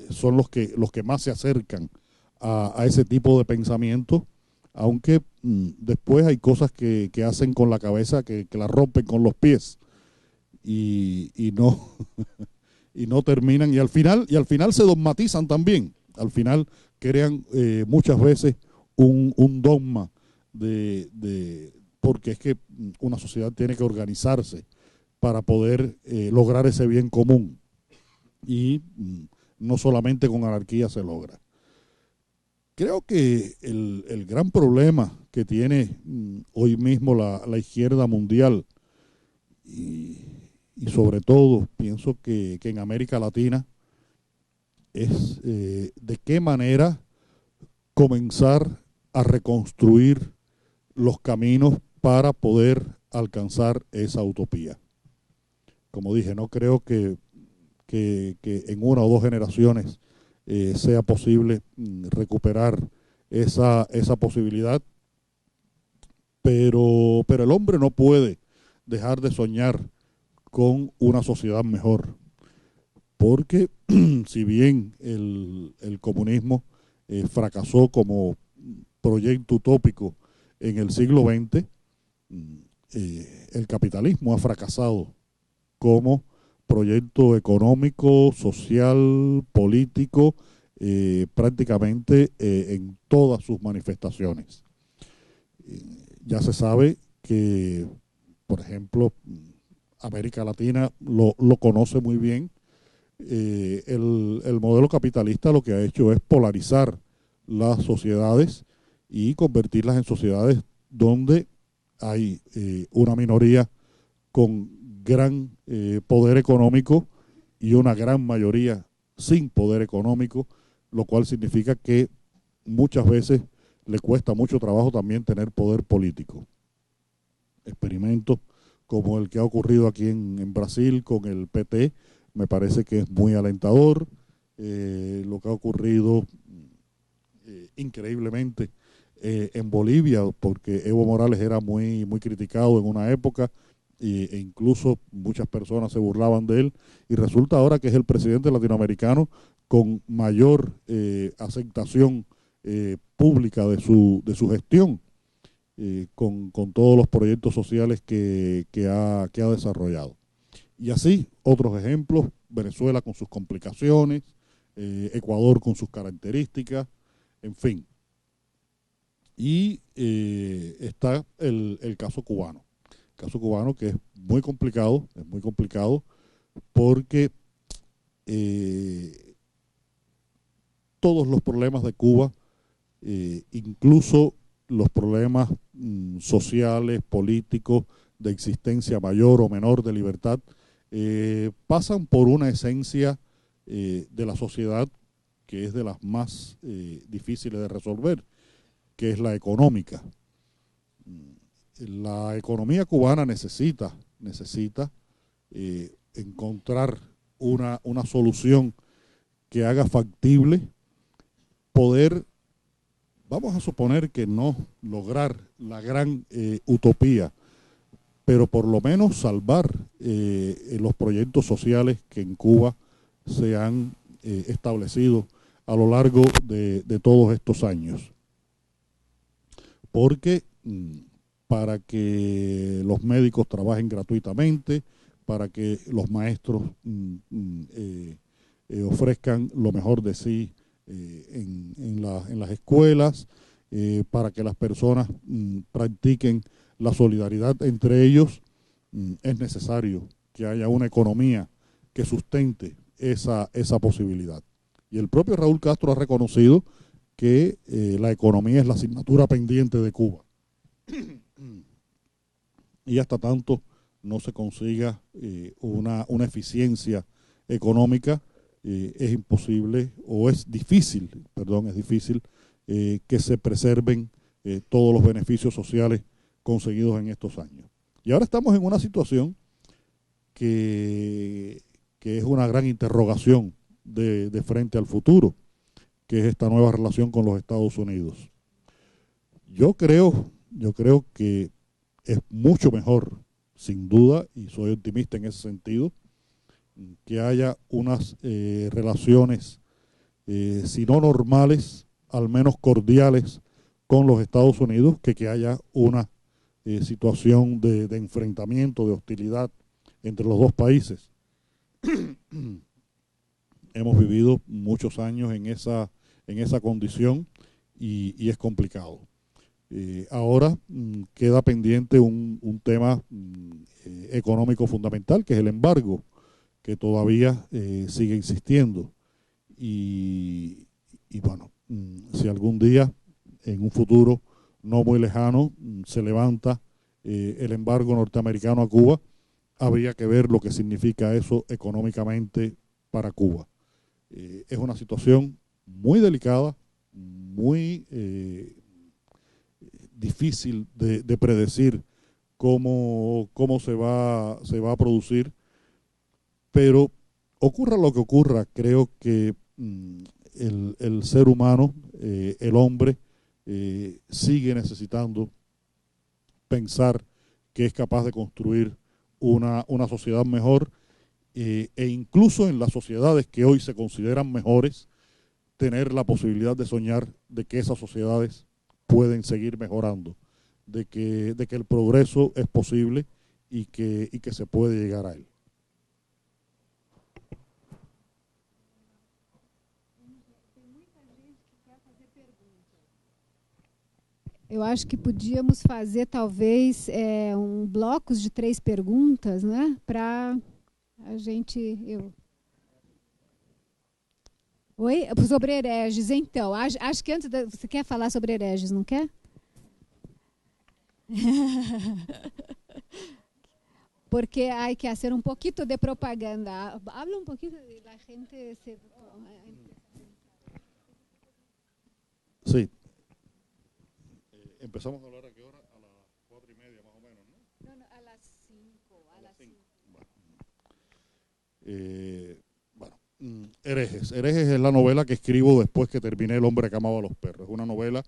son los que más se acercan a ese tipo de pensamiento, aunque después hay cosas que hacen con la cabeza que la rompen con los pies y no terminan, y al final se dogmatizan también. Al final crean muchas veces un dogma porque es que una sociedad tiene que organizarse para poder lograr ese bien común, y no solamente con anarquía se logra. Creo que el gran problema que tiene hoy mismo la izquierda mundial, y sobre todo pienso que en América Latina, es de qué manera comenzar a reconstruir los caminos para poder alcanzar esa utopía. Como dije, no creo que en una o dos generaciones sea posible recuperar esa posibilidad, pero el hombre no puede dejar de soñar con una sociedad mejor, porque si bien el comunismo fracasó como proyecto utópico en el siglo XX, el capitalismo ha fracasado como proyecto económico, social, político, prácticamente en todas sus manifestaciones. Ya se sabe que, por ejemplo, América Latina lo conoce muy bien. El modelo capitalista lo que ha hecho es polarizar las sociedades y convertirlas en sociedades donde hay una minoría con gran poder económico y una gran mayoría sin poder económico, lo cual significa que muchas veces le cuesta mucho trabajo también tener poder político. Experimentos como el que ha ocurrido aquí en Brasil con el PT me parece que es muy alentador. Lo que ha ocurrido increíblemente en Bolivia, porque Evo Morales era muy criticado en una época e incluso muchas personas se burlaban de él, y resulta ahora que es el presidente latinoamericano con mayor aceptación pública de su gestión, con todos los proyectos sociales que ha desarrollado. Y así, otros ejemplos: Venezuela con sus complicaciones, Ecuador con sus características, en fin. Y está el caso cubano. El caso cubano, que es muy complicado porque todos los problemas de Cuba, incluso los problemas sociales, políticos, de existencia mayor o menor de libertad, pasan por una esencia de la sociedad que es de las más difíciles de resolver, que es la económica. La economía cubana necesita encontrar una solución que haga factible poder, vamos a suponer que no lograr la gran utopía, pero por lo menos salvar los proyectos sociales que en Cuba se han establecido a lo largo de todos estos años. Porque para que los médicos trabajen gratuitamente, para que los maestros ofrezcan lo mejor de sí en las escuelas, para que las personas practiquen la solidaridad entre ellos, es necesario que haya una economía que sustente esa posibilidad. Y el propio Raúl Castro ha reconocido que la economía es la asignatura pendiente de Cuba. Y hasta tanto no se consiga una eficiencia económica, es imposible, o es difícil que se preserven todos los beneficios sociales conseguidos en estos años. Y ahora estamos en una situación que es una gran interrogación de frente al futuro, que es esta nueva relación con los Estados Unidos. Yo creo que es mucho mejor, sin duda, y soy optimista en ese sentido, que haya unas relaciones, si no normales, al menos cordiales con los Estados Unidos, que haya una situación de enfrentamiento, de hostilidad entre los dos países. Hemos vivido muchos años en esa condición y es complicado. Ahora queda pendiente un tema económico fundamental, que es el embargo, que todavía sigue insistiendo. Y bueno, si algún día, en un futuro no muy lejano, se levanta el embargo norteamericano a Cuba, habría que ver lo que significa eso económicamente para Cuba. Es una situación muy delicada, muy difícil de predecir cómo se va a producir, pero ocurra lo que ocurra, creo que el ser humano, el hombre, sigue necesitando pensar que es capaz de construir una sociedad mejor, e incluso en las sociedades que hoy se consideran mejores, tener la posibilidad de soñar de que esas sociedades pueden seguir mejorando, de que el progreso es posible y que se puede llegar a él. Eu acho que podíamos fazer, talvez, blocos de 3 perguntas, né? Para a gente... Oi? Sobre hereges, então. Acho que antes... Você quer falar sobre hereges, não quer? Porque hay que hacer un poquito de propaganda. Habla un poquito y la gente se... Sí. Empezamos a hablar a qué hora? A las 4:30 más o menos, ¿no? No, a las 5. A las 5. Bueno, Herejes. Herejes es la novela que escribo después que terminé El hombre que amaba a los perros. Es una novela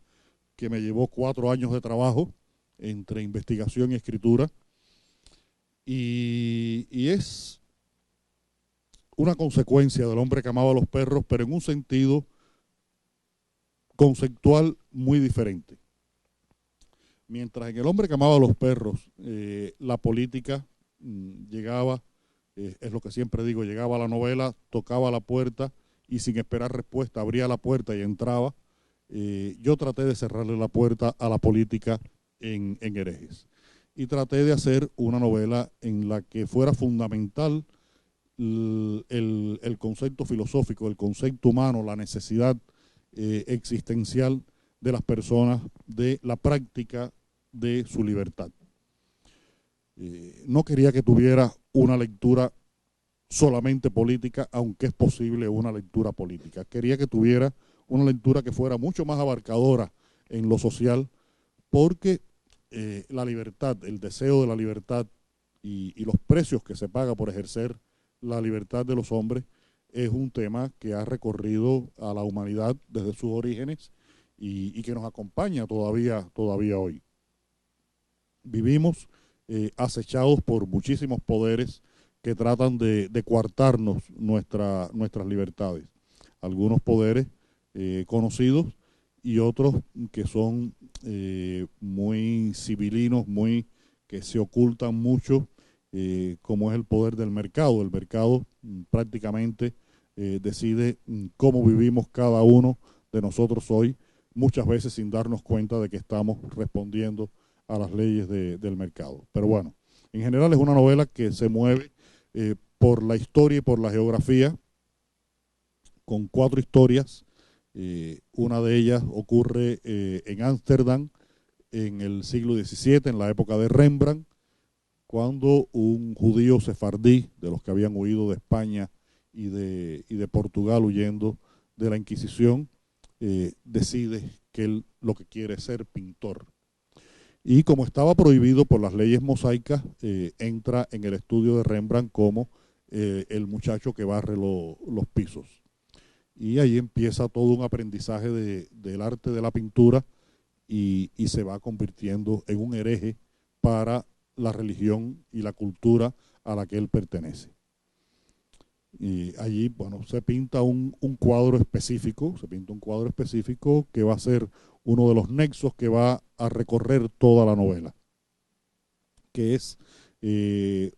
que me llevó 4 años de trabajo entre investigación y escritura. Y es una consecuencia del hombre que amaba a los perros, pero en un sentido conceptual muy diferente. Mientras en El hombre que amaba a los perros, la política llegaba, es lo que siempre digo, llegaba a la novela, tocaba la puerta y sin esperar respuesta abría la puerta y entraba. Yo traté de cerrarle la puerta a la política en Herejes. Y traté de hacer una novela en la que fuera fundamental el concepto filosófico, el concepto humano, la necesidad existencial de las personas, de la práctica de su libertad. No quería que tuviera una lectura solamente política, aunque es posible una lectura política. Quería que tuviera una lectura que fuera mucho más abarcadora en lo social, porque la libertad, el deseo de la libertad y los precios que se paga por ejercer la libertad de los hombres es un tema que ha recorrido a la humanidad desde sus orígenes y que nos acompaña todavía hoy. Vivimos acechados por muchísimos poderes que tratan de coartarnos nuestras libertades. Algunos poderes conocidos y otros que son muy civilinos, que se ocultan mucho, como es el poder del mercado. El mercado prácticamente decide cómo vivimos cada uno de nosotros hoy, muchas veces sin darnos cuenta de que estamos respondiendo a las leyes del mercado. Pero bueno, en general es una novela que se mueve por la historia y por la geografía, con 4 historias. Una de ellas ocurre en Ámsterdam en el siglo XVII, en la época de Rembrandt, cuando un judío sefardí, de los que habían huido de España y de Portugal huyendo de la Inquisición, decide que él lo que quiere es ser pintor. Y como estaba prohibido por las leyes mosaicas, entra en el estudio de Rembrandt como el muchacho que barre los pisos. Y ahí empieza todo un aprendizaje del arte de la pintura y se va convirtiendo en un hereje para la religión y la cultura a la que él pertenece. Y allí, bueno, se pinta un cuadro específico, que va a ser uno de los nexos que va a recorrer toda la novela, que es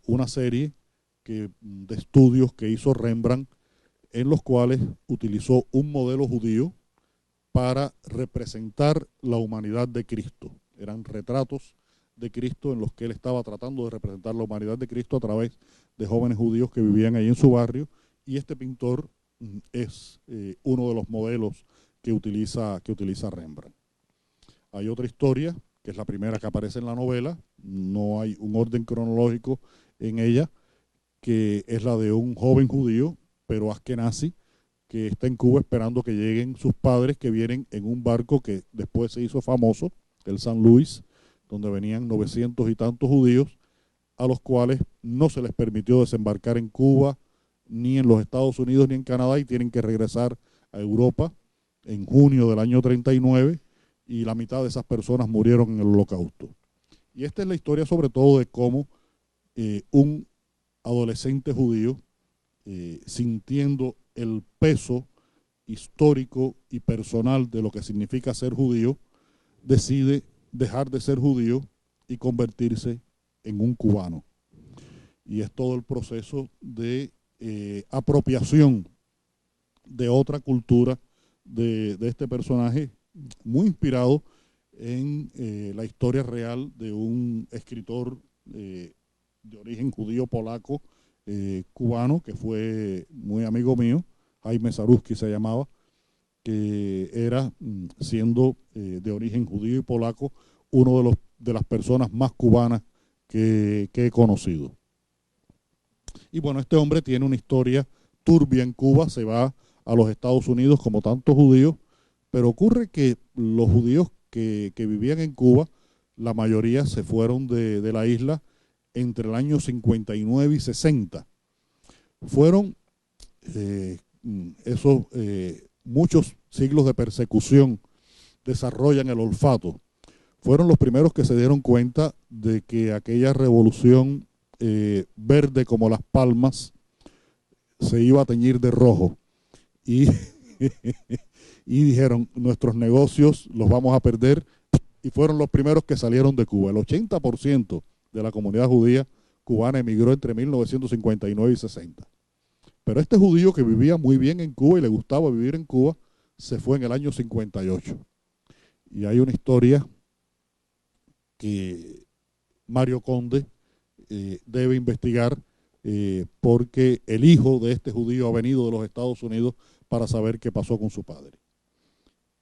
una serie de estudios que hizo Rembrandt, en los cuales utilizó un modelo judío para representar la humanidad de Cristo. Eran retratos de Cristo en los que él estaba tratando de representar la humanidad de Cristo a través de jóvenes judíos que vivían ahí en su barrio, y este pintor es uno de los modelos que utiliza Rembrandt. Hay otra historia, que es la primera que aparece en la novela, no hay un orden cronológico en ella, que es la de un joven judío, pero askenazi, que está en Cuba esperando que lleguen sus padres, que vienen en un barco que después se hizo famoso, el San Luis, donde venían 900 y tantos judíos, a los cuales no se les permitió desembarcar en Cuba, ni en los Estados Unidos, ni en Canadá, y tienen que regresar a Europa en junio del año 39, y la mitad de esas personas murieron en el Holocausto. Y esta es la historia sobre todo de cómo un adolescente judío, sintiendo el peso histórico y personal de lo que significa ser judío, decide dejar de ser judío y convertirse en un cubano. Y es todo el proceso de apropiación de otra cultura de este personaje, muy inspirado en la historia real de un escritor de origen judío polaco, cubano, que fue muy amigo mío, Jaime Zaruski se llamaba, que era, siendo de origen judío y polaco, uno de las personas más cubanas que he conocido. Y bueno, este hombre tiene una historia turbia en Cuba, se va a los Estados Unidos como tantos judíos, pero ocurre que los judíos que vivían en Cuba, la mayoría se fueron de la isla entre el año 59 y 60. Fueron muchos siglos de persecución, desarrollan el olfato. Fueron los primeros que se dieron cuenta de que aquella revolución verde como las palmas se iba a teñir de rojo. Y, y dijeron, nuestros negocios los vamos a perder, y fueron los primeros que salieron de Cuba. El 80% de la comunidad judía cubana emigró entre 1959 y 60. Pero este judío que vivía muy bien en Cuba y le gustaba vivir en Cuba, se fue en el año 58. Y hay una historia que Mario Conde debe investigar, porque el hijo de este judío ha venido de los Estados Unidos para saber qué pasó con su padre.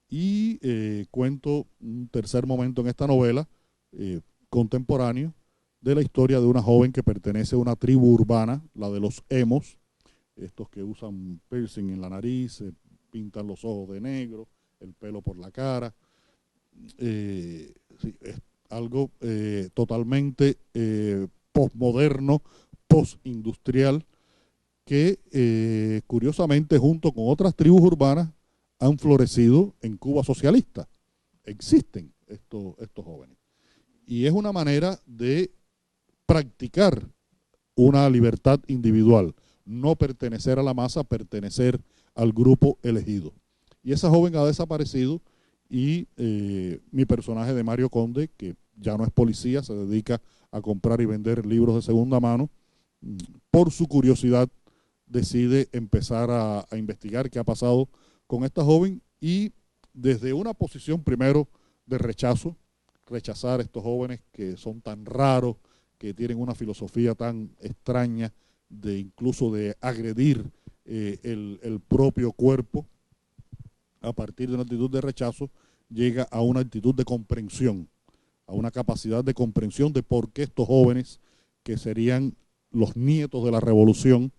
Y cuento un tercer momento en esta novela, contemporáneo, de la historia de una joven que pertenece a una tribu urbana, la de los emos, estos que usan piercing en la nariz, se pintan los ojos de negro, el pelo por la cara. Sí, es algo totalmente postmoderno, postindustrial, que curiosamente junto con otras tribus urbanas han florecido en Cuba socialista. Existen estos jóvenes. Y es una manera de practicar una libertad individual, no pertenecer a la masa, pertenecer al grupo elegido. Y esa joven ha desaparecido, y mi personaje de Mario Conde, que ya no es policía, se dedica a comprar y vender libros de segunda mano, por su curiosidad decide empezar a investigar qué ha pasado con esta joven, y desde una posición primero de rechazar a estos jóvenes que son tan raros, que tienen una filosofía tan extraña, de incluso de agredir el propio cuerpo. A partir de una actitud de rechazo, llega a una actitud de comprensión, a una capacidad de comprensión de por qué estos jóvenes, que serían los nietos de la revolución,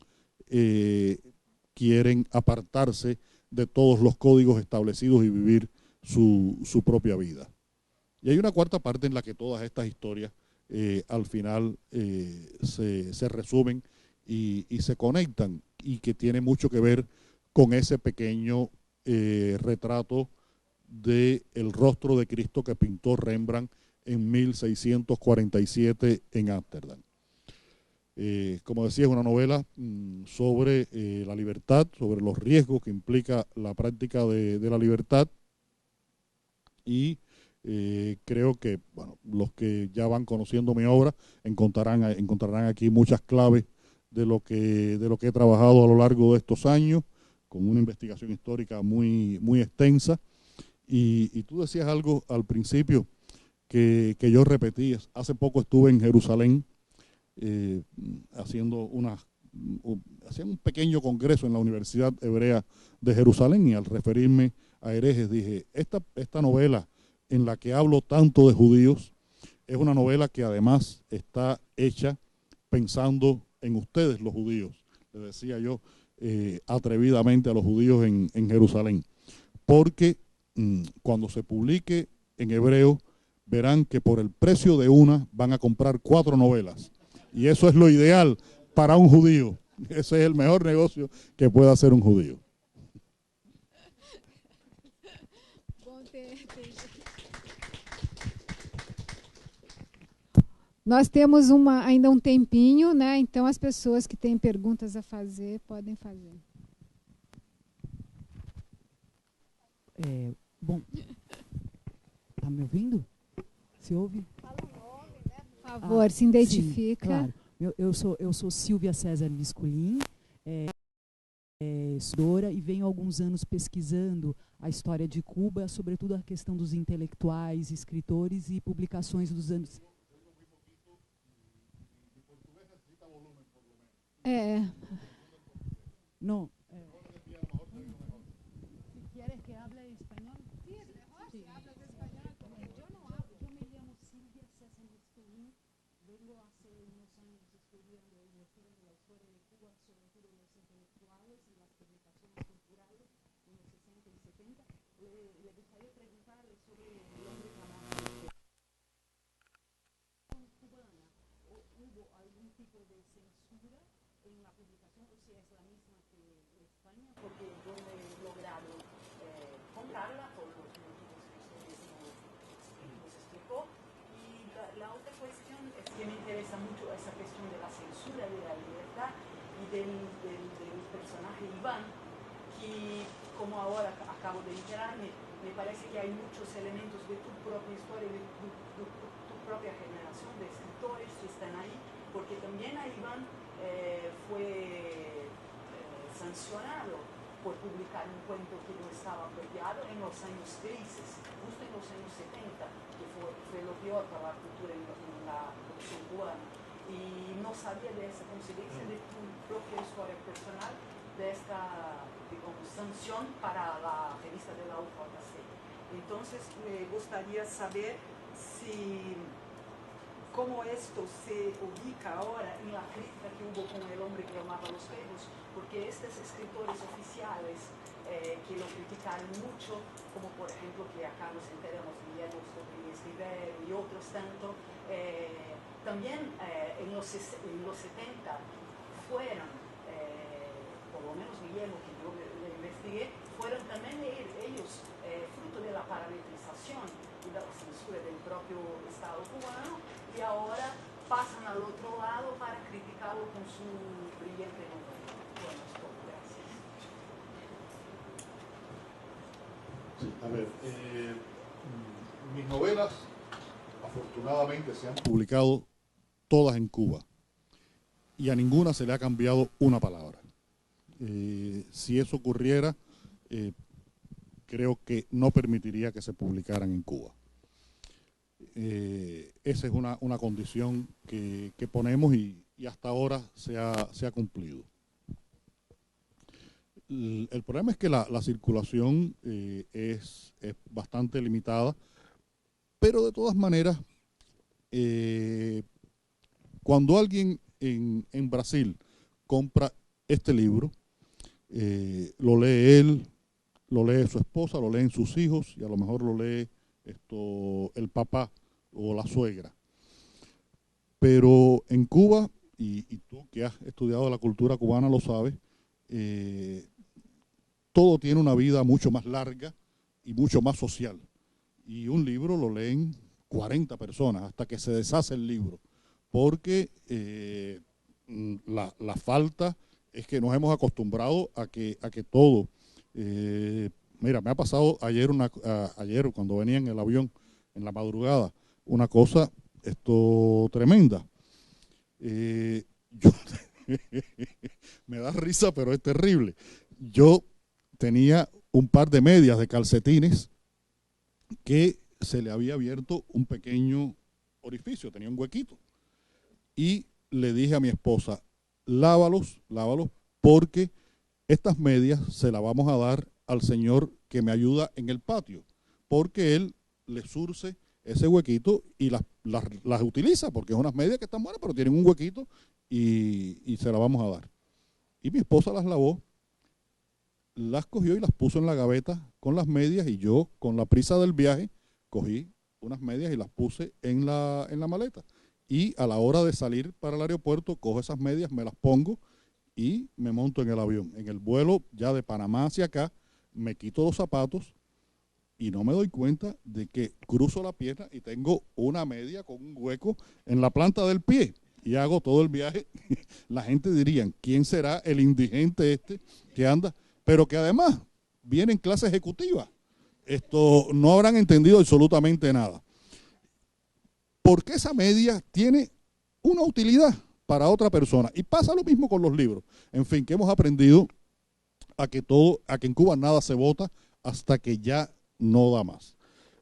quieren apartarse de todos los códigos establecidos y vivir su propia vida. Y hay una cuarta parte en la que todas estas historias al final se resumen y se conectan, y que tiene mucho que ver con ese pequeño retrato del rostro de Cristo que pintó Rembrandt en 1647 en Ámsterdam. Como decía, es una novela sobre la libertad, sobre los riesgos que implica la práctica de la libertad, y creo que bueno, los que ya van conociendo mi obra encontrarán aquí muchas claves de lo que he trabajado a lo largo de estos años, con una investigación histórica muy, muy extensa. Y tú decías algo al principio que yo repetí. Hace poco estuve en Jerusalén haciendo un pequeño congreso en la Universidad Hebrea de Jerusalén, y al referirme a herejes dije, esta novela en la que hablo tanto de judíos es una novela que además está hecha pensando en ustedes, los judíos. Les decía yo atrevidamente a los judíos en Jerusalén. Porque cuando se publique en hebreo, verán que por el precio de una van a comprar 4 novelas. Y eso es lo ideal para un judío. Ese es el mejor negocio que puede hacer un judío. Nós temos ainda tempinho, né? Então as pessoas que têm perguntas a fazer podem fazer. Bom, tá me ouvindo? Se ouve? Fala o nome, né? Por favor, se identifica. Sim, claro. Eu sou Silvia César Misculin, estudora, e venho há alguns anos pesquisando a história de Cuba, sobretudo a questão dos intelectuais, escritores e publicações dos anos... No. Si quieres que hable español. Sí, es mejor si hablas español. Yo no hablo, yo me llamo Silvia César Misculin. Vengo hace unos años estudiando y investigando la historia de Cuba, sobre todo los intelectuales y las publicaciones culturales en los 60 y 70. Le gustaría preguntarle sobre el hombre llamado cubana. ¿Hubo algún tipo de censura en la publicación, o si es la misma que en España? Porque yo he logrado comprarla por los motivos que usted nos explicó. Y la otra cuestión es que me interesa mucho esa cuestión de la censura, de la libertad y del personaje Iván, que, como ahora acabo de enterarme, me parece que hay muchos elementos de tu propia historia, de tu propia generación de escritores que están ahí, porque también a Iván fue sancionado por publicar un cuento que no estaba apropiado en los años grises, justo en los años 70, que fue lo peor para la cultura en la producción cubana. Y no sabía de esa coincidencia de tu propia historia personal, de esta, digamos, sanción para la revista de la UJC. Entonces, me gustaría saber cómo esto se ubica ahora en la crítica que hubo con El hombre que amaba los perros, porque estos escritores oficiales que lo criticaron mucho, como por ejemplo que acá nos enteramos Guillermo Rodríguez Rivero y otros tanto, también en los 70 fueron, por lo menos Guillermo, que yo le investigué, fueron también ellos fruto de la parametrización y de la censura del propio Estado cubano, y ahora pasan al otro lado para criticarlo con su brillante novela. Bueno, es todo, gracias. Sí, a ver, mis novelas afortunadamente se han publicado todas en Cuba y a ninguna se le ha cambiado una palabra. Si eso ocurriera, creo que no permitiría que se publicaran en Cuba. Esa es una condición que ponemos y hasta ahora se ha cumplido. El problema es que la circulación es bastante limitada, pero de todas maneras, cuando alguien en Brasil compra este libro, lo lee él, lo lee su esposa, lo leen sus hijos y a lo mejor lo lee el papá o la suegra. Pero en Cuba, y tú que has estudiado la cultura cubana lo sabes, todo tiene una vida mucho más larga y mucho más social. Y un libro lo leen 40 personas hasta que se deshace el libro, porque la falta es que nos hemos acostumbrado a que todo... mira, me ha pasado ayer cuando venía en el avión, en la madrugada, una cosa tremenda. Me da risa, pero es terrible. Yo tenía un par de medias de calcetines que se le había abierto un pequeño orificio, tenía un huequito. Y le dije a mi esposa, lávalos, porque estas medias se las vamos a dar al señor que me ayuda en el patio, porque él le surce ese huequito y las utiliza, porque es unas medias que están buenas, pero tienen un huequito y se las vamos a dar. Y mi esposa las lavó las cogió y las puso en la gaveta con las medias, y yo, con la prisa del viaje, cogí unas medias y las puse en la maleta. Y a la hora de salir para el aeropuerto, cojo esas medias, me las pongo y me monto en el avión. En el vuelo ya de Panamá hacia acá, me quito los zapatos y no me doy cuenta de que cruzo la pierna y tengo una media con un hueco en la planta del pie. Y hago todo el viaje. La gente diría, ¿quién será el indigente este que anda? Pero que además viene en clase ejecutiva. Esto no habrán entendido absolutamente nada. Porque esa media tiene una utilidad para otra persona. Y pasa lo mismo con los libros. En fin, que hemos aprendido a que en Cuba nada se vota hasta que ya no da más.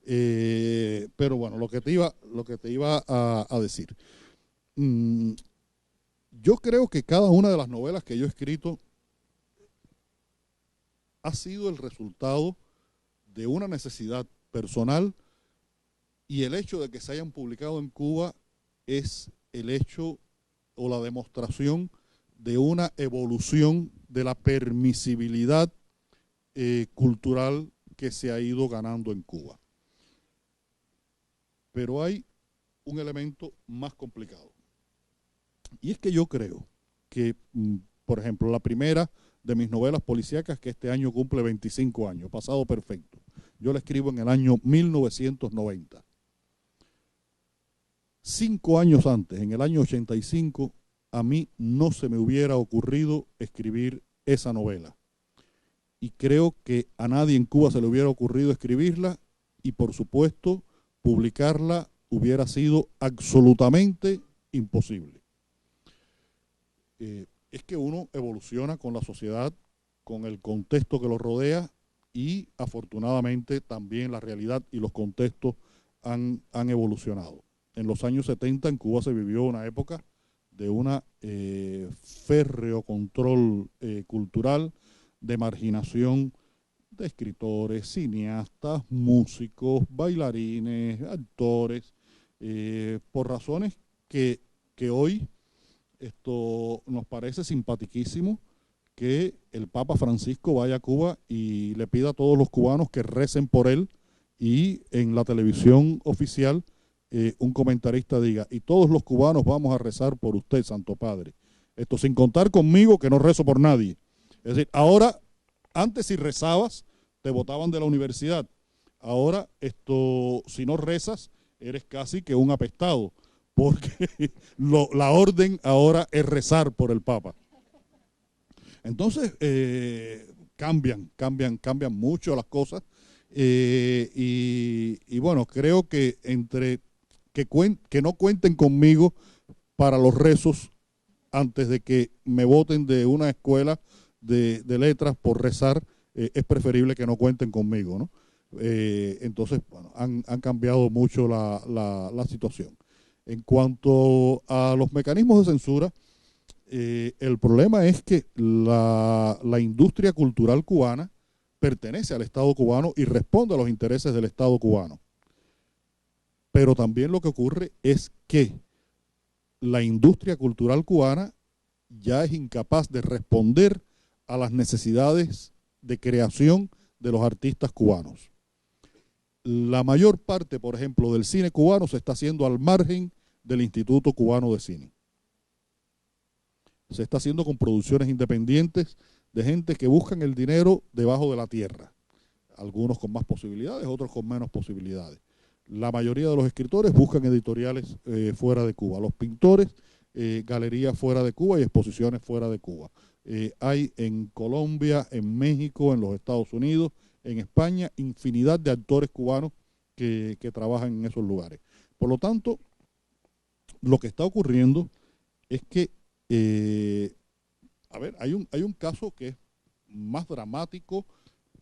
Pero bueno, lo que te iba a decir. Yo creo que cada una de las novelas que yo he escrito ha sido el resultado de una necesidad personal, y el hecho de que se hayan publicado en Cuba es el hecho o la demostración de una evolución de la permisibilidad cultural que se ha ido ganando en Cuba. Pero hay un elemento más complicado. Y es que yo creo que, por ejemplo, la primera de mis novelas policíacas, que este año cumple 25 años, Pasado Perfecto, yo la escribo en el año 1990. 5 años antes, en el año 85, a mí no se me hubiera ocurrido escribir esa novela. Y creo que a nadie en Cuba se le hubiera ocurrido escribirla, y por supuesto publicarla hubiera sido absolutamente imposible. Es que uno evoluciona con la sociedad, con el contexto que lo rodea, y afortunadamente también la realidad y los contextos han evolucionado. En los años 70 en Cuba se vivió una época de un férreo control cultural, de marginación de escritores, cineastas, músicos, bailarines, actores, por razones que hoy nos parece simpaticísimo que el Papa Francisco vaya a Cuba y le pida a todos los cubanos que recen por él, y en la televisión oficial un comentarista diga, y todos los cubanos vamos a rezar por usted, Santo Padre. Esto sin contar conmigo, que no rezo por nadie. Es decir, ahora, antes si rezabas, te botaban de la universidad. Ahora, si no rezas, eres casi que un apestado, porque la orden ahora es rezar por el Papa. Entonces, cambian mucho las cosas, y bueno, creo que entre que no cuenten conmigo para los rezos antes de que me voten de una escuela de letras por rezar, es preferible que no cuenten conmigo, ¿no? Entonces, bueno, han cambiado mucho la situación. En cuanto a los mecanismos de censura, el problema es que la industria cultural cubana pertenece al Estado cubano y responde a los intereses del Estado cubano. Pero también lo que ocurre es que la industria cultural cubana ya es incapaz de responder a las necesidades de creación de los artistas cubanos. La mayor parte, por ejemplo, del cine cubano se está haciendo al margen del Instituto Cubano de Cine. Se está haciendo con producciones independientes de gente que buscan el dinero debajo de la tierra. Algunos con más posibilidades, otros con menos posibilidades. La mayoría de los escritores buscan editoriales fuera de Cuba. Los pintores, galerías fuera de Cuba y exposiciones fuera de Cuba. Hay en Colombia, en México, en los Estados Unidos, en España, infinidad de actores cubanos que trabajan en esos lugares. Por lo tanto, lo que está ocurriendo es que, hay un caso que es más dramático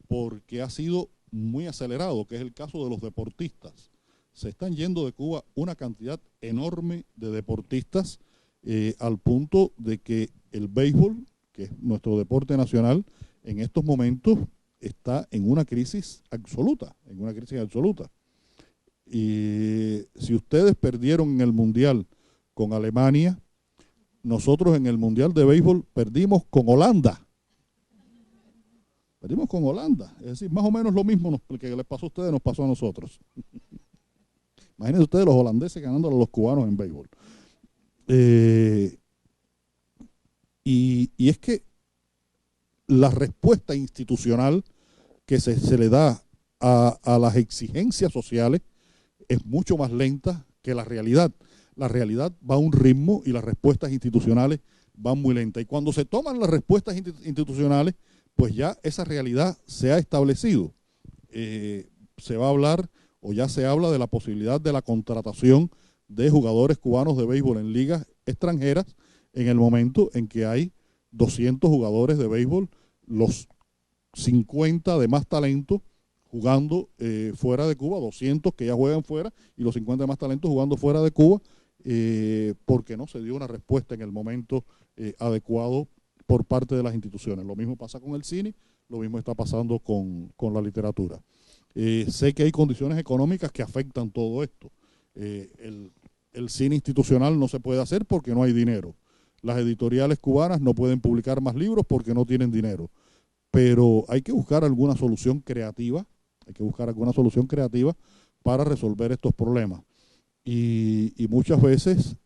porque ha sido muy acelerado, que es el caso de los deportistas. Se están yendo de Cuba una cantidad enorme de deportistas, al punto de que el béisbol, que es nuestro deporte nacional, en estos momentos está en una crisis absoluta, Y si ustedes perdieron en el Mundial con Alemania, nosotros en el Mundial de Béisbol perdimos con Holanda. Perdimos con Holanda. Es decir, más o menos lo mismo que les pasó a ustedes, nos pasó a nosotros. Imagínense ustedes los holandeses ganándole a los cubanos en béisbol. Y es que la respuesta institucional que se le da a las exigencias sociales es mucho más lenta que la realidad. La realidad va a un ritmo y las respuestas institucionales van muy lentas. Y cuando se toman las respuestas institucionales, pues ya esa realidad se ha establecido. Se va a hablar, o ya se habla, de la posibilidad de la contratación de jugadores cubanos de béisbol en ligas extranjeras en el momento en que hay 200 jugadores de béisbol, los 50 de más talento jugando fuera de Cuba, 200 que ya juegan fuera y los 50 de más talento jugando fuera de Cuba, porque no se dio una respuesta en el momento adecuado por parte de las instituciones. Lo mismo pasa con el cine, lo mismo está pasando con la literatura. Sé que hay condiciones económicas que afectan todo esto. El cine institucional no se puede hacer porque no hay dinero. Las editoriales cubanas no pueden publicar más libros porque no tienen dinero. Pero hay que buscar alguna solución creativa, para resolver estos problemas. Y muchas veces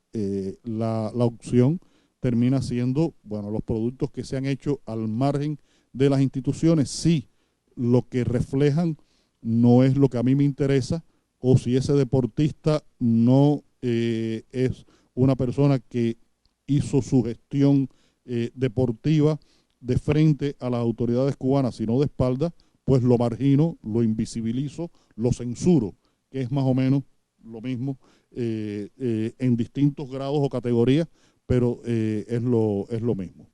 la opción termina siendo, bueno, los productos que se han hecho al margen de las instituciones, si lo que reflejan no es lo que a mí me interesa, o si ese deportista no es una persona que hizo su gestión deportiva de frente a las autoridades cubanas, sino de espalda, pues lo margino, lo invisibilizo, lo censuro, que es más o menos lo mismo en distintos grados o categorías, pero es lo mismo.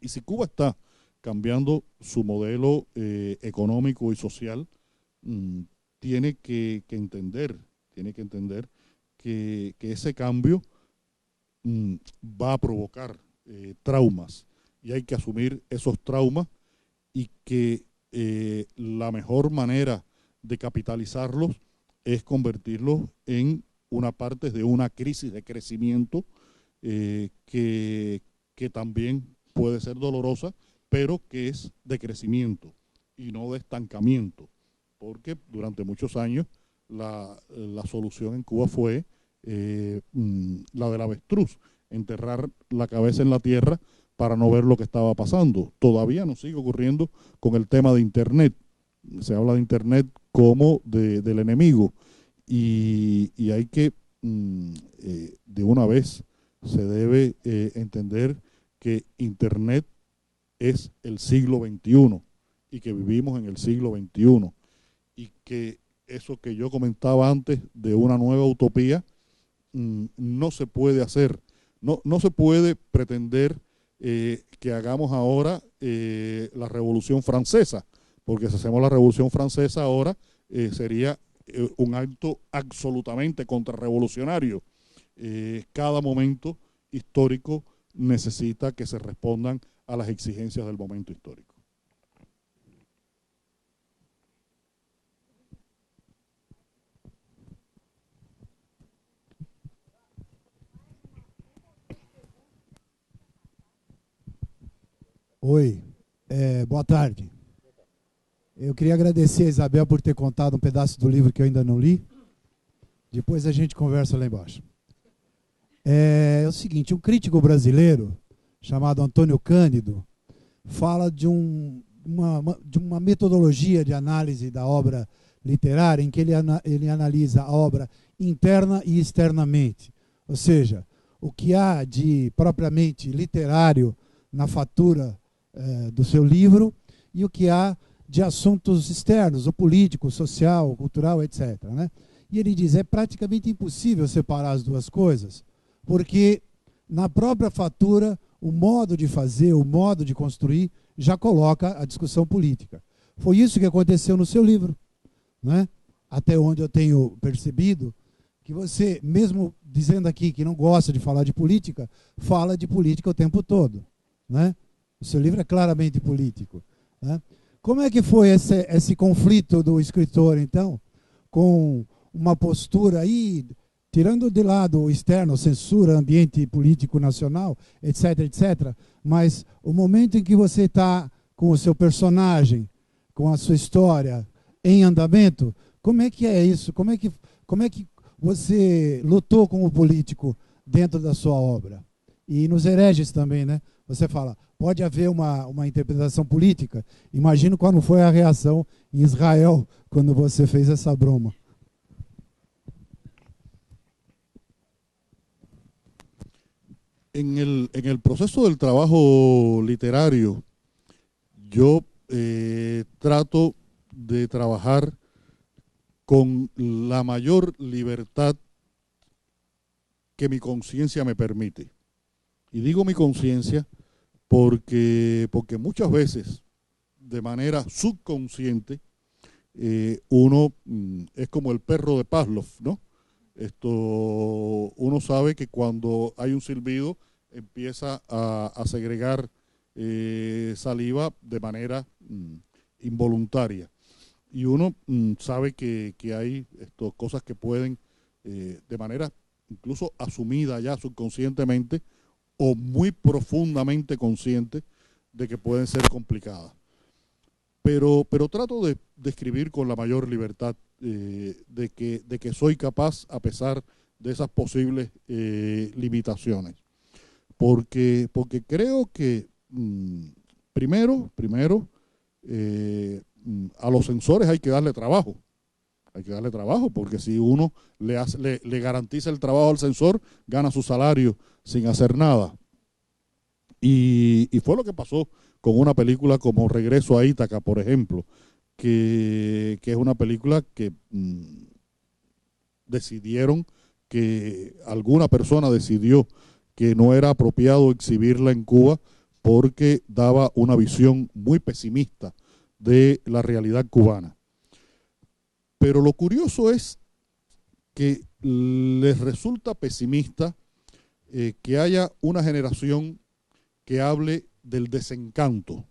Y si Cuba está cambiando su modelo económico y social, tiene que entender que ese cambio va a provocar traumas, y hay que asumir esos traumas, y que la mejor manera de capitalizarlos es convertirlos en una parte de una crisis de crecimiento que también puede ser dolorosa, pero que es de crecimiento y no de estancamiento, porque durante muchos años la solución en Cuba fue la del avestruz, enterrar la cabeza en la tierra para no ver lo que estaba pasando. Todavía nos sigue ocurriendo con el tema de Internet. Se habla de Internet como del enemigo, y hay que, de una vez, se debe entender que Internet es el siglo XXI y que vivimos en el siglo XXI, y que eso que yo comentaba antes de una nueva utopía no se puede hacer. No se puede pretender que hagamos ahora la Revolución Francesa, porque si hacemos la Revolución Francesa ahora sería un acto absolutamente contrarrevolucionario. Cada momento histórico necesita que se respondan a las exigencias del momento histórico. Oi, boa tarde. Eu queria agradecer a Isabel por ter contado um pedaço do livro que eu ainda não li. Depois a gente conversa lá embaixo. É o seguinte, um crítico brasileiro chamado Antônio Cândido fala de uma metodologia de análise da obra literária em que ele analisa a obra interna e externamente. Ou seja, o que há de propriamente literário na fatura do seu livro e o que há de assuntos externos, o político, o social, o cultural, etc. Né? E ele diz, é praticamente impossível separar as duas coisas, porque na própria fatura o modo de fazer, o modo de construir já coloca a discussão política. Foi isso que aconteceu no seu livro, né? Até onde eu tenho percebido que você, mesmo dizendo aqui que não gosta de falar de política, fala de política o tempo todo, né? O seu livro é claramente político, né? Como é que foi esse conflito do escritor, então, com uma postura aí, tirando de lado o externo, censura, ambiente político nacional, etc., etc., mas o momento em que você está com o seu personagem, com a sua história em andamento? Como é que é isso? Como é que você lutou como político dentro da sua obra? E nos hereges também, né? Você fala, pode haver uma interpretação política. Imagino qual foi a reação em Israel quando você fez essa broma. En el proceso del trabajo literario, yo trato de trabajar con la mayor libertad que mi conciencia me permite. Y digo mi conciencia porque muchas veces, de manera subconsciente, uno es como el perro de Pavlov, ¿no? Uno sabe que cuando hay un silbido empieza a segregar saliva de manera involuntaria. Y uno sabe que hay cosas que pueden, de manera incluso asumida ya subconscientemente o muy profundamente consciente, de que pueden ser complicadas. Pero trato de escribir con la mayor libertad, de que soy capaz a pesar de esas posibles limitaciones. Porque creo que primero a los censores hay que darle trabajo. Hay que darle trabajo, porque si uno le garantiza el trabajo al censor, gana su salario sin hacer nada. Y fue lo que pasó con una película como Regreso a Ítaca, por ejemplo, que es una película que decidieron, que alguna persona decidió que no era apropiado exhibirla en Cuba porque daba una visión muy pesimista de la realidad cubana. Pero lo curioso es que les resulta pesimista que haya una generación que hable del desencanto.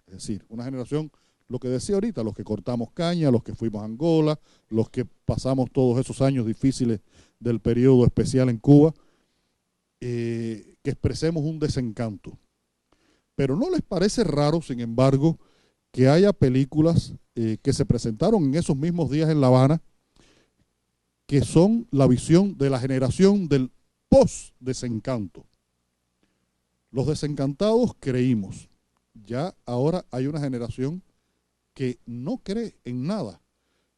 Es decir, una generación, lo que decía ahorita, los que cortamos caña, los que fuimos a Angola, los que pasamos todos esos años difíciles del periodo especial en Cuba, que expresemos un desencanto. Pero ¿no les parece raro, sin embargo, que haya películas que se presentaron en esos mismos días en La Habana, que son la visión de la generación del post-desencanto? Los desencantados creímos. Ya ahora hay una generación que no cree en nada.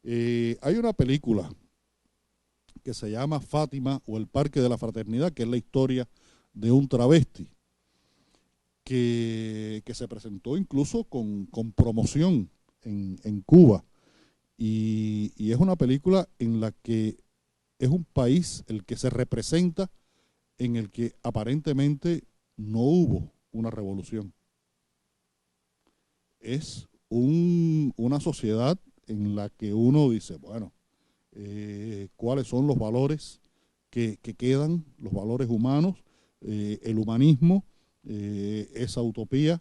Hay una película que se llama Fátima o El Parque de la Fraternidad, que es la historia de un travesti que se presentó incluso con promoción en Cuba. Y es una película en la que es un país el que se representa, en el que aparentemente no hubo una revolución. Es una sociedad en la que uno dice, bueno, ¿cuáles son los valores que quedan, los valores humanos, el humanismo, esa utopía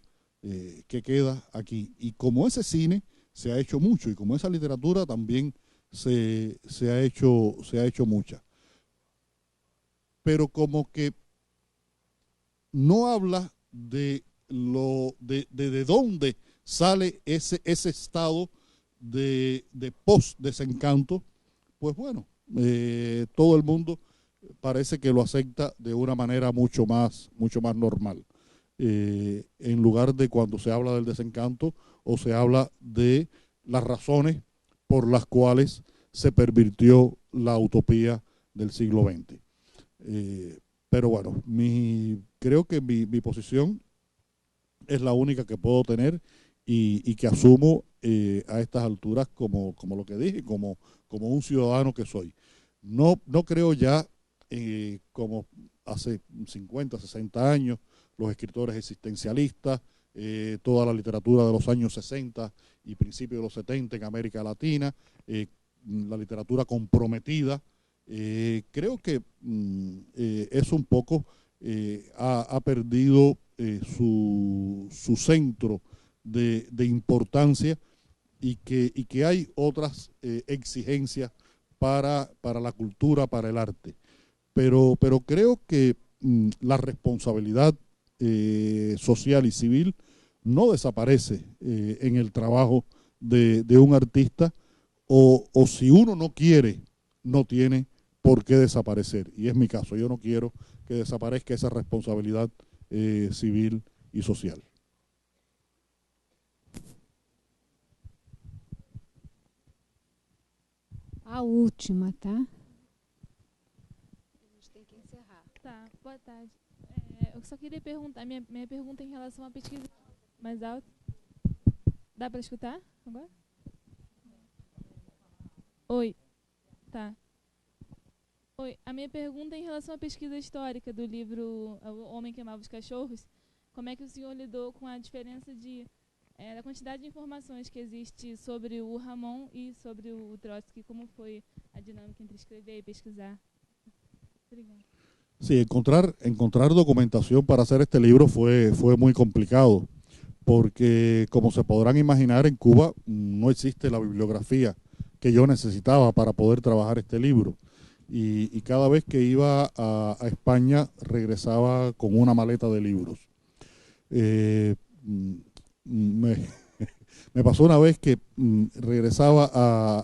que queda aquí? Y como ese cine se ha hecho mucho, y como esa literatura también se ha hecho mucha. Pero como que no habla de dónde sale ese estado de post-desencanto, pues bueno, todo el mundo parece que lo acepta de una manera mucho más normal. En lugar de cuando se habla del desencanto o se habla de las razones por las cuales se pervirtió la utopía del siglo XX. Pero bueno, creo que mi posición es la única que puedo tener y que asumo a estas alturas como lo que dije, como un ciudadano que soy. No creo ya como hace 50, 60 años, los escritores existencialistas, toda la literatura de los años 60 y principios de los 70 en América Latina, la literatura comprometida. Creo que eso un poco ha perdido su centro de importancia y que hay otras exigencias para la cultura, para el arte. Pero creo que la responsabilidad social y civil no desaparece en el trabajo de un artista, o si uno no quiere, no tiene por qué desaparecer. Y es mi caso, yo no quiero que desaparezca esa responsabilidad civil y social. A última, tá? A gente tem que encerrar. Tá, boa tarde. Eu só queria perguntar, minha pergunta em relação à pesquisa mais alta. Dá para escutar agora? Oi. Tá. Oi, a minha pergunta é em relação à pesquisa histórica do livro O Homem que Amava os Cachorros. Como é que o senhor lidou com a diferença da quantidade de informações que existe sobre o Ramon e sobre o Trotsky? Como foi a dinâmica entre escrever y pesquisar? Obrigada. Sí, encontrar documentación para hacer este libro fue muy complicado, porque como se podrán imaginar, en Cuba no existe la bibliografía que yo necesitaba para poder trabajar este libro. Y cada vez que iba a España regresaba con una maleta de libros. Me pasó una vez que regresaba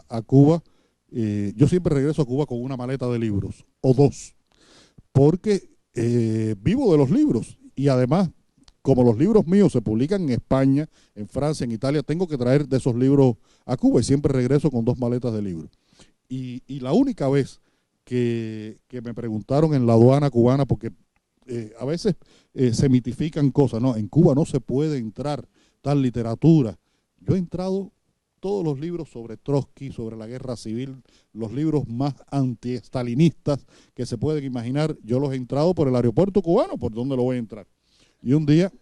a Cuba, yo siempre regreso a Cuba con una maleta de libros, o dos, porque vivo de los libros, y además, como los libros míos se publican en España, en Francia, en Italia, tengo que traer de esos libros a Cuba, y siempre regreso con dos maletas de libros. Y la única vez que me preguntaron en la aduana cubana, porque a veces se mitifican cosas, no, en Cuba no se puede entrar tal literatura. Yo he entrado todos los libros sobre Trotsky, sobre la guerra civil, los libros más anti-estalinistas que se pueden imaginar, yo los he entrado por el aeropuerto cubano, por donde lo voy a entrar. Y un día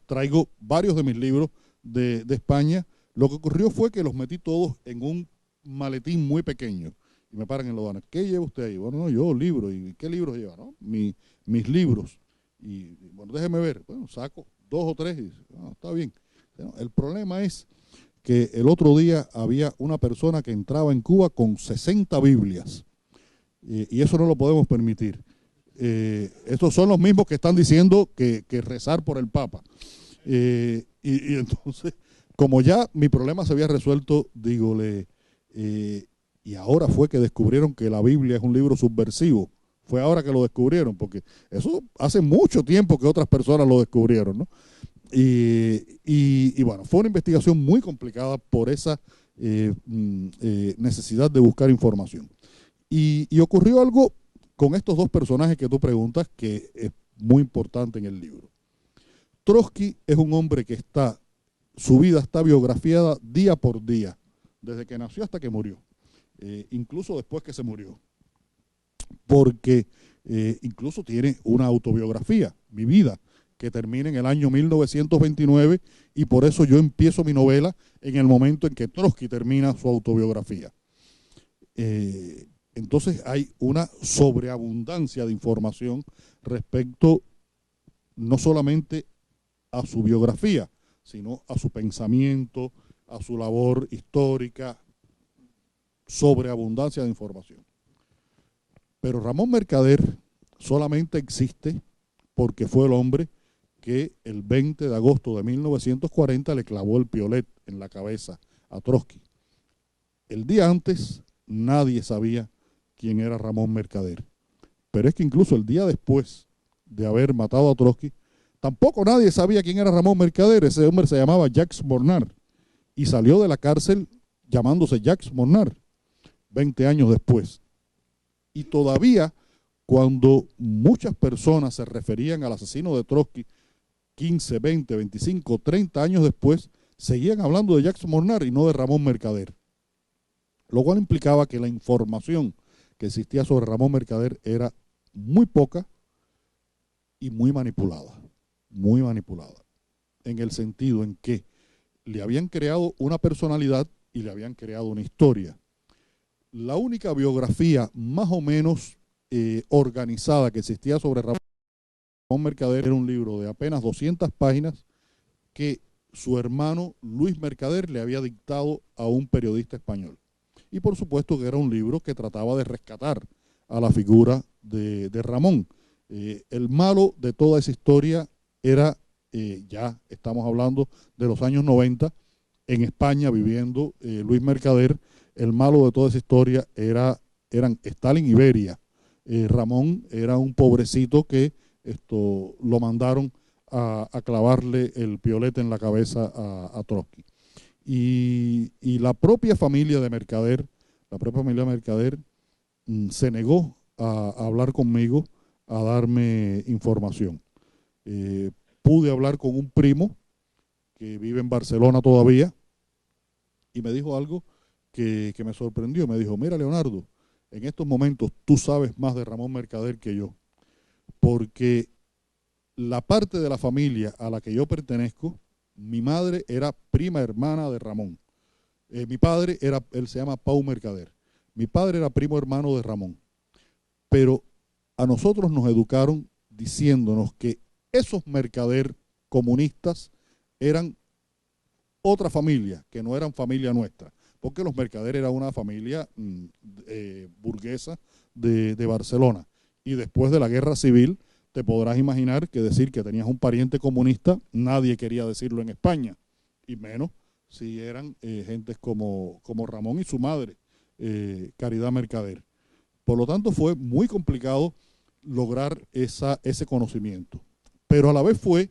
traigo varios de mis libros de España. Lo que ocurrió fue que los metí todos en un maletín muy pequeño. Y me paran en la aduana. ¿Qué lleva usted ahí? Bueno, no, yo libros. ¿Y qué libros lleva? ¿No? Mis libros. Y bueno, déjeme ver. Bueno, saco 2 o 3 y dice, está bien. Bueno, el problema es que el otro día había una persona que entraba en Cuba con 60 Biblias. Y eso no lo podemos permitir. Estos son los mismos que están diciendo que rezar por el Papa. Y entonces, como ya mi problema se había resuelto, dígole, y ahora fue que descubrieron que la Biblia es un libro subversivo. Fue ahora que lo descubrieron, porque eso hace mucho tiempo que otras personas lo descubrieron, ¿no? Y bueno, fue una investigación muy complicada por esa necesidad de buscar información. Y ocurrió algo con estos dos personajes que tú preguntas, que es muy importante en el libro. Trotsky es un hombre que su vida está biografiada día por día, desde que nació hasta que murió, incluso después que se murió, porque incluso tiene una autobiografía, Mi vida, que termina en el año 1929, y por eso yo empiezo mi novela en el momento en que Trotsky termina su autobiografía. Entonces hay una sobreabundancia de información respecto no solamente a su biografía, sino a su pensamiento, a su labor histórica, sobreabundancia de información. Pero Ramón Mercader solamente existe porque fue el hombre que el 20 de agosto de 1940 le clavó el piolet en la cabeza a Trotsky. El día antes nadie sabía quién era Ramón Mercader. Pero es que incluso el día después de haber matado a Trotsky, tampoco nadie sabía quién era Ramón Mercader. Ese hombre se llamaba Jacques Mornar y salió de la cárcel llamándose Jacques Mornar 20 años después. Y todavía, cuando muchas personas se referían al asesino de Trotsky 15, 20, 25, 30 años después, seguían hablando de Jacques Mornar y no de Ramón Mercader. Lo cual implicaba que la información que existía sobre Ramón Mercader era muy poca y muy manipulada, en el sentido en que le habían creado una personalidad y le habían creado una historia. La única biografía más o menos organizada que existía sobre Ramón Mercader era un libro de apenas 200 páginas que su hermano Luis Mercader le había dictado a un periodista español. Y por supuesto que era un libro que trataba de rescatar a la figura de Ramón. El malo de toda esa historia era ya estamos hablando de los años 90, en España viviendo Luis Mercader. El malo de toda esa historia eran Stalin y Beria. Ramón era un pobrecito que lo mandaron a clavarle el piolete en la cabeza a Trotsky. Y la propia familia de Mercader, se negó a hablar conmigo, a darme información. Pude hablar con un primo que vive en Barcelona todavía y me dijo algo que me sorprendió. Me dijo: mira, Leonardo, en estos momentos tú sabes más de Ramón Mercader que yo, porque la parte de la familia a la que yo pertenezco, mi madre era prima hermana de Ramón. Mi padre él se llama Pau Mercader. Mi padre era primo hermano de Ramón. Pero a nosotros nos educaron diciéndonos que esos Mercader comunistas eran otra familia, que no eran familia nuestra, porque los Mercader era una familia burguesa de Barcelona. Y después de la guerra civil, te podrás imaginar que decir que tenías un pariente comunista, nadie quería decirlo en España, y menos si eran gentes como Ramón y su madre, Caridad Mercader. Por lo tanto, fue muy complicado lograr ese conocimiento, pero a la vez fue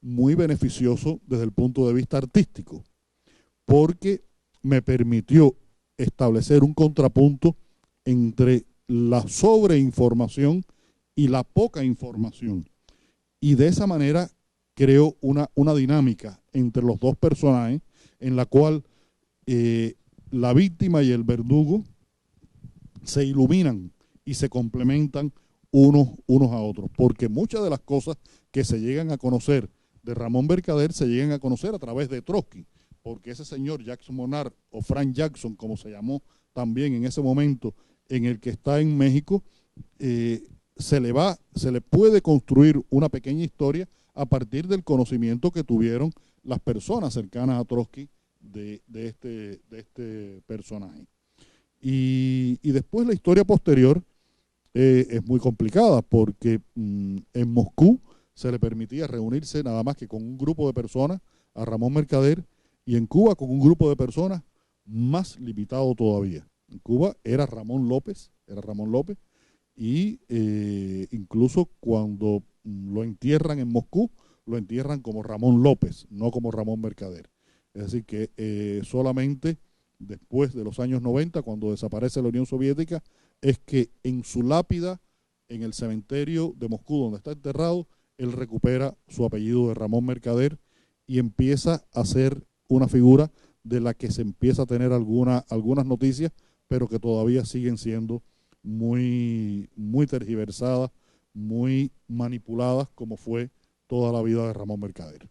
muy beneficioso desde el punto de vista artístico, porque me permitió establecer un contrapunto entre la sobreinformación y la poca información. Y de esa manera creo una dinámica entre los dos personajes en la cual la víctima y el verdugo se iluminan y se complementan unos a otros, porque muchas de las cosas que se llegan a conocer de Ramón Mercader se llegan a conocer a través de Trotsky, porque ese señor Jackson Monard, o Frank Jackson, como se llamó también en ese momento en el que está en México, se le puede construir una pequeña historia a partir del conocimiento que tuvieron las personas cercanas a Trotsky de este personaje. Y después la historia posterior es muy complicada, porque en Moscú se le permitía reunirse nada más que con un grupo de personas a Ramón Mercader, y en Cuba con un grupo de personas más limitado todavía. En Cuba era Ramón López, y incluso cuando lo entierran en Moscú, lo entierran como Ramón López, no como Ramón Mercader. Es decir, que solamente después de los años 90, cuando desaparece la Unión Soviética, es que en su lápida, en el cementerio de Moscú, donde está enterrado, él recupera su apellido de Ramón Mercader y empieza a ser una figura de la que se empieza a tener algunas noticias, pero que todavía siguen siendo muy, muy tergiversadas, muy manipuladas, como fue toda la vida de Ramón Mercader.